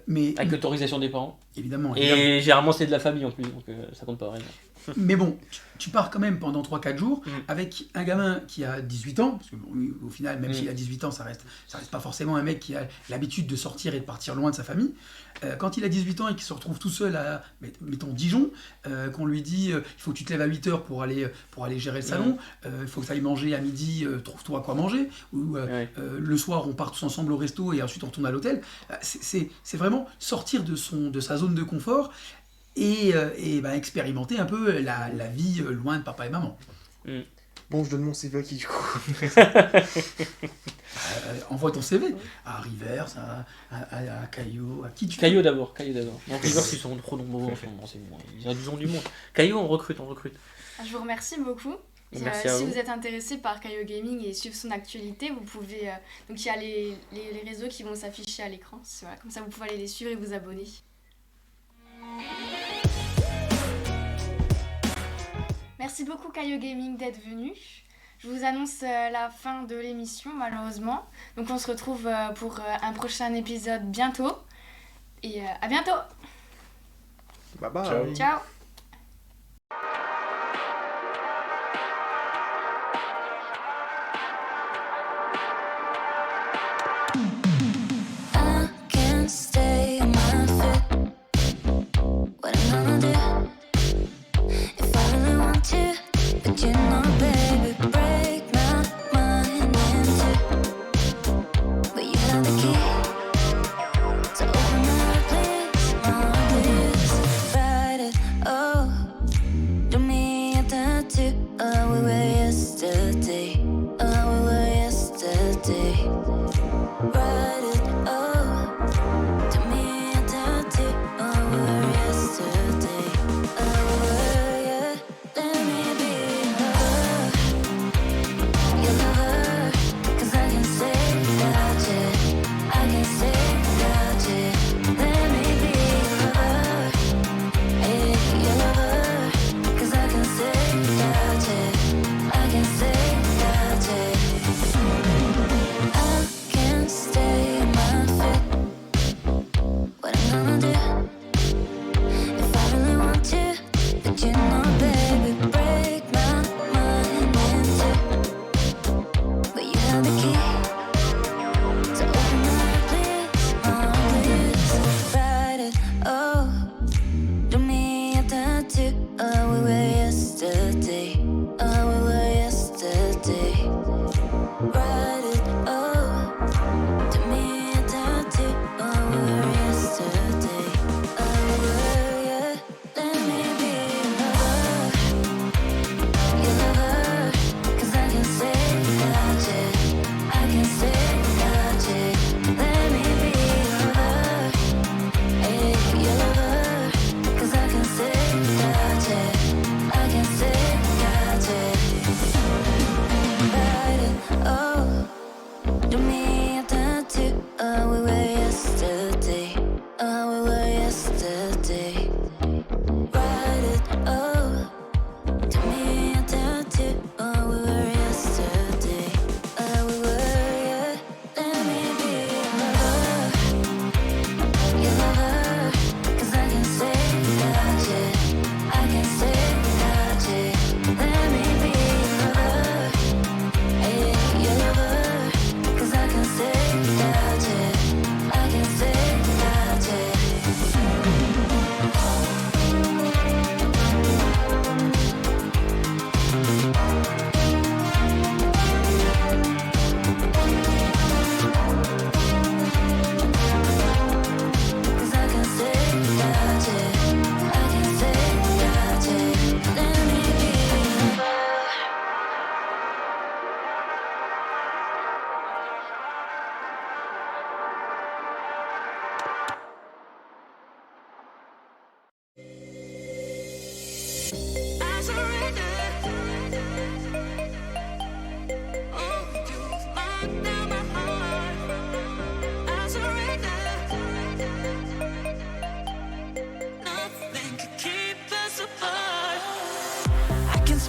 Mais avec l'autorisation des parents. Évidemment. Et généralement c'est de la famille en plus, donc ça compte pas vraiment. Mais bon, tu pars quand même pendant 3-4 jours avec un gamin qui a 18 ans, parce que au final, même s'il a 18 ans, ça reste pas forcément un mec qui a l'habitude de sortir et de partir loin de sa famille. Quand il a 18 ans et qu'il se retrouve tout seul à, mettons, Dijon, qu'on lui dit il faut que tu te lèves à 8 heures pour aller gérer le salon, il faut que tu ailles manger à midi, trouve-toi quoi manger, ou le soir on part tous ensemble au resto et ensuite on retourne à l'hôtel. C'est vraiment sortir de sa zone de confort et expérimenter un peu la vie loin de papa et maman. Bon, je donne mon CV à qui du coup envoie ton CV à Rivers, à Caillot, à qui tu Caillot d'abord. Non, Rivers, ils sont trop nombreux en ce moment, c'est bon. Ils ont du monde. Caillot, on recrute. Je vous remercie beaucoup. Merci à si vous. vous êtes intéressé par Caillot Gaming et suivre son actualité, vous pouvez. Donc il y a les réseaux qui vont s'afficher à l'écran. Voilà, comme ça, vous pouvez aller les suivre et vous abonner. Merci beaucoup Caillot Gaming d'être venu. Je vous annonce la fin de l'émission malheureusement. Donc on se retrouve pour un prochain épisode bientôt. Et à bientôt. Bye bye. Ciao. I can't stay on my feet. What am I gonna do if I really want to? But you know, baby, break my mind in two. But you have the key to open my heart, please, Ride it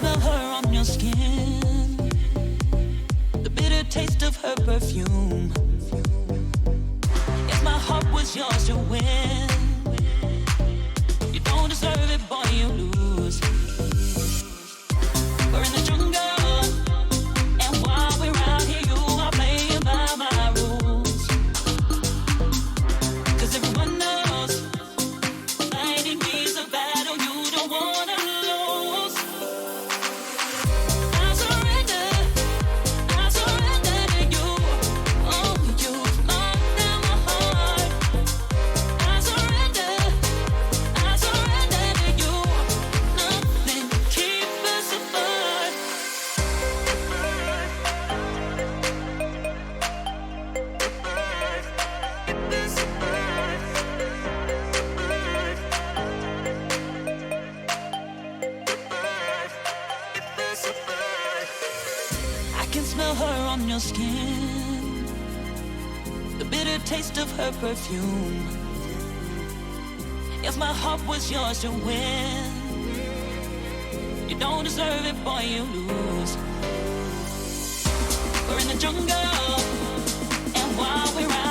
smell her on your skin, the bitter taste of her perfume. If my heart was yours to win, you don't deserve it, boy, you lose. We're in the jungle, and while we're out here, you are playing by my rules. 'Cause everyone knows fighting me's a battle you don't wanna lose. I surrender to you. Oh, you locked down my heart. I surrender to you. Nothing can keep us apart. I can smell her on your skin, the bitter taste of her perfume. If my heart was yours to win, you don't deserve it, boy, you lose. We're in the jungle, and while we're out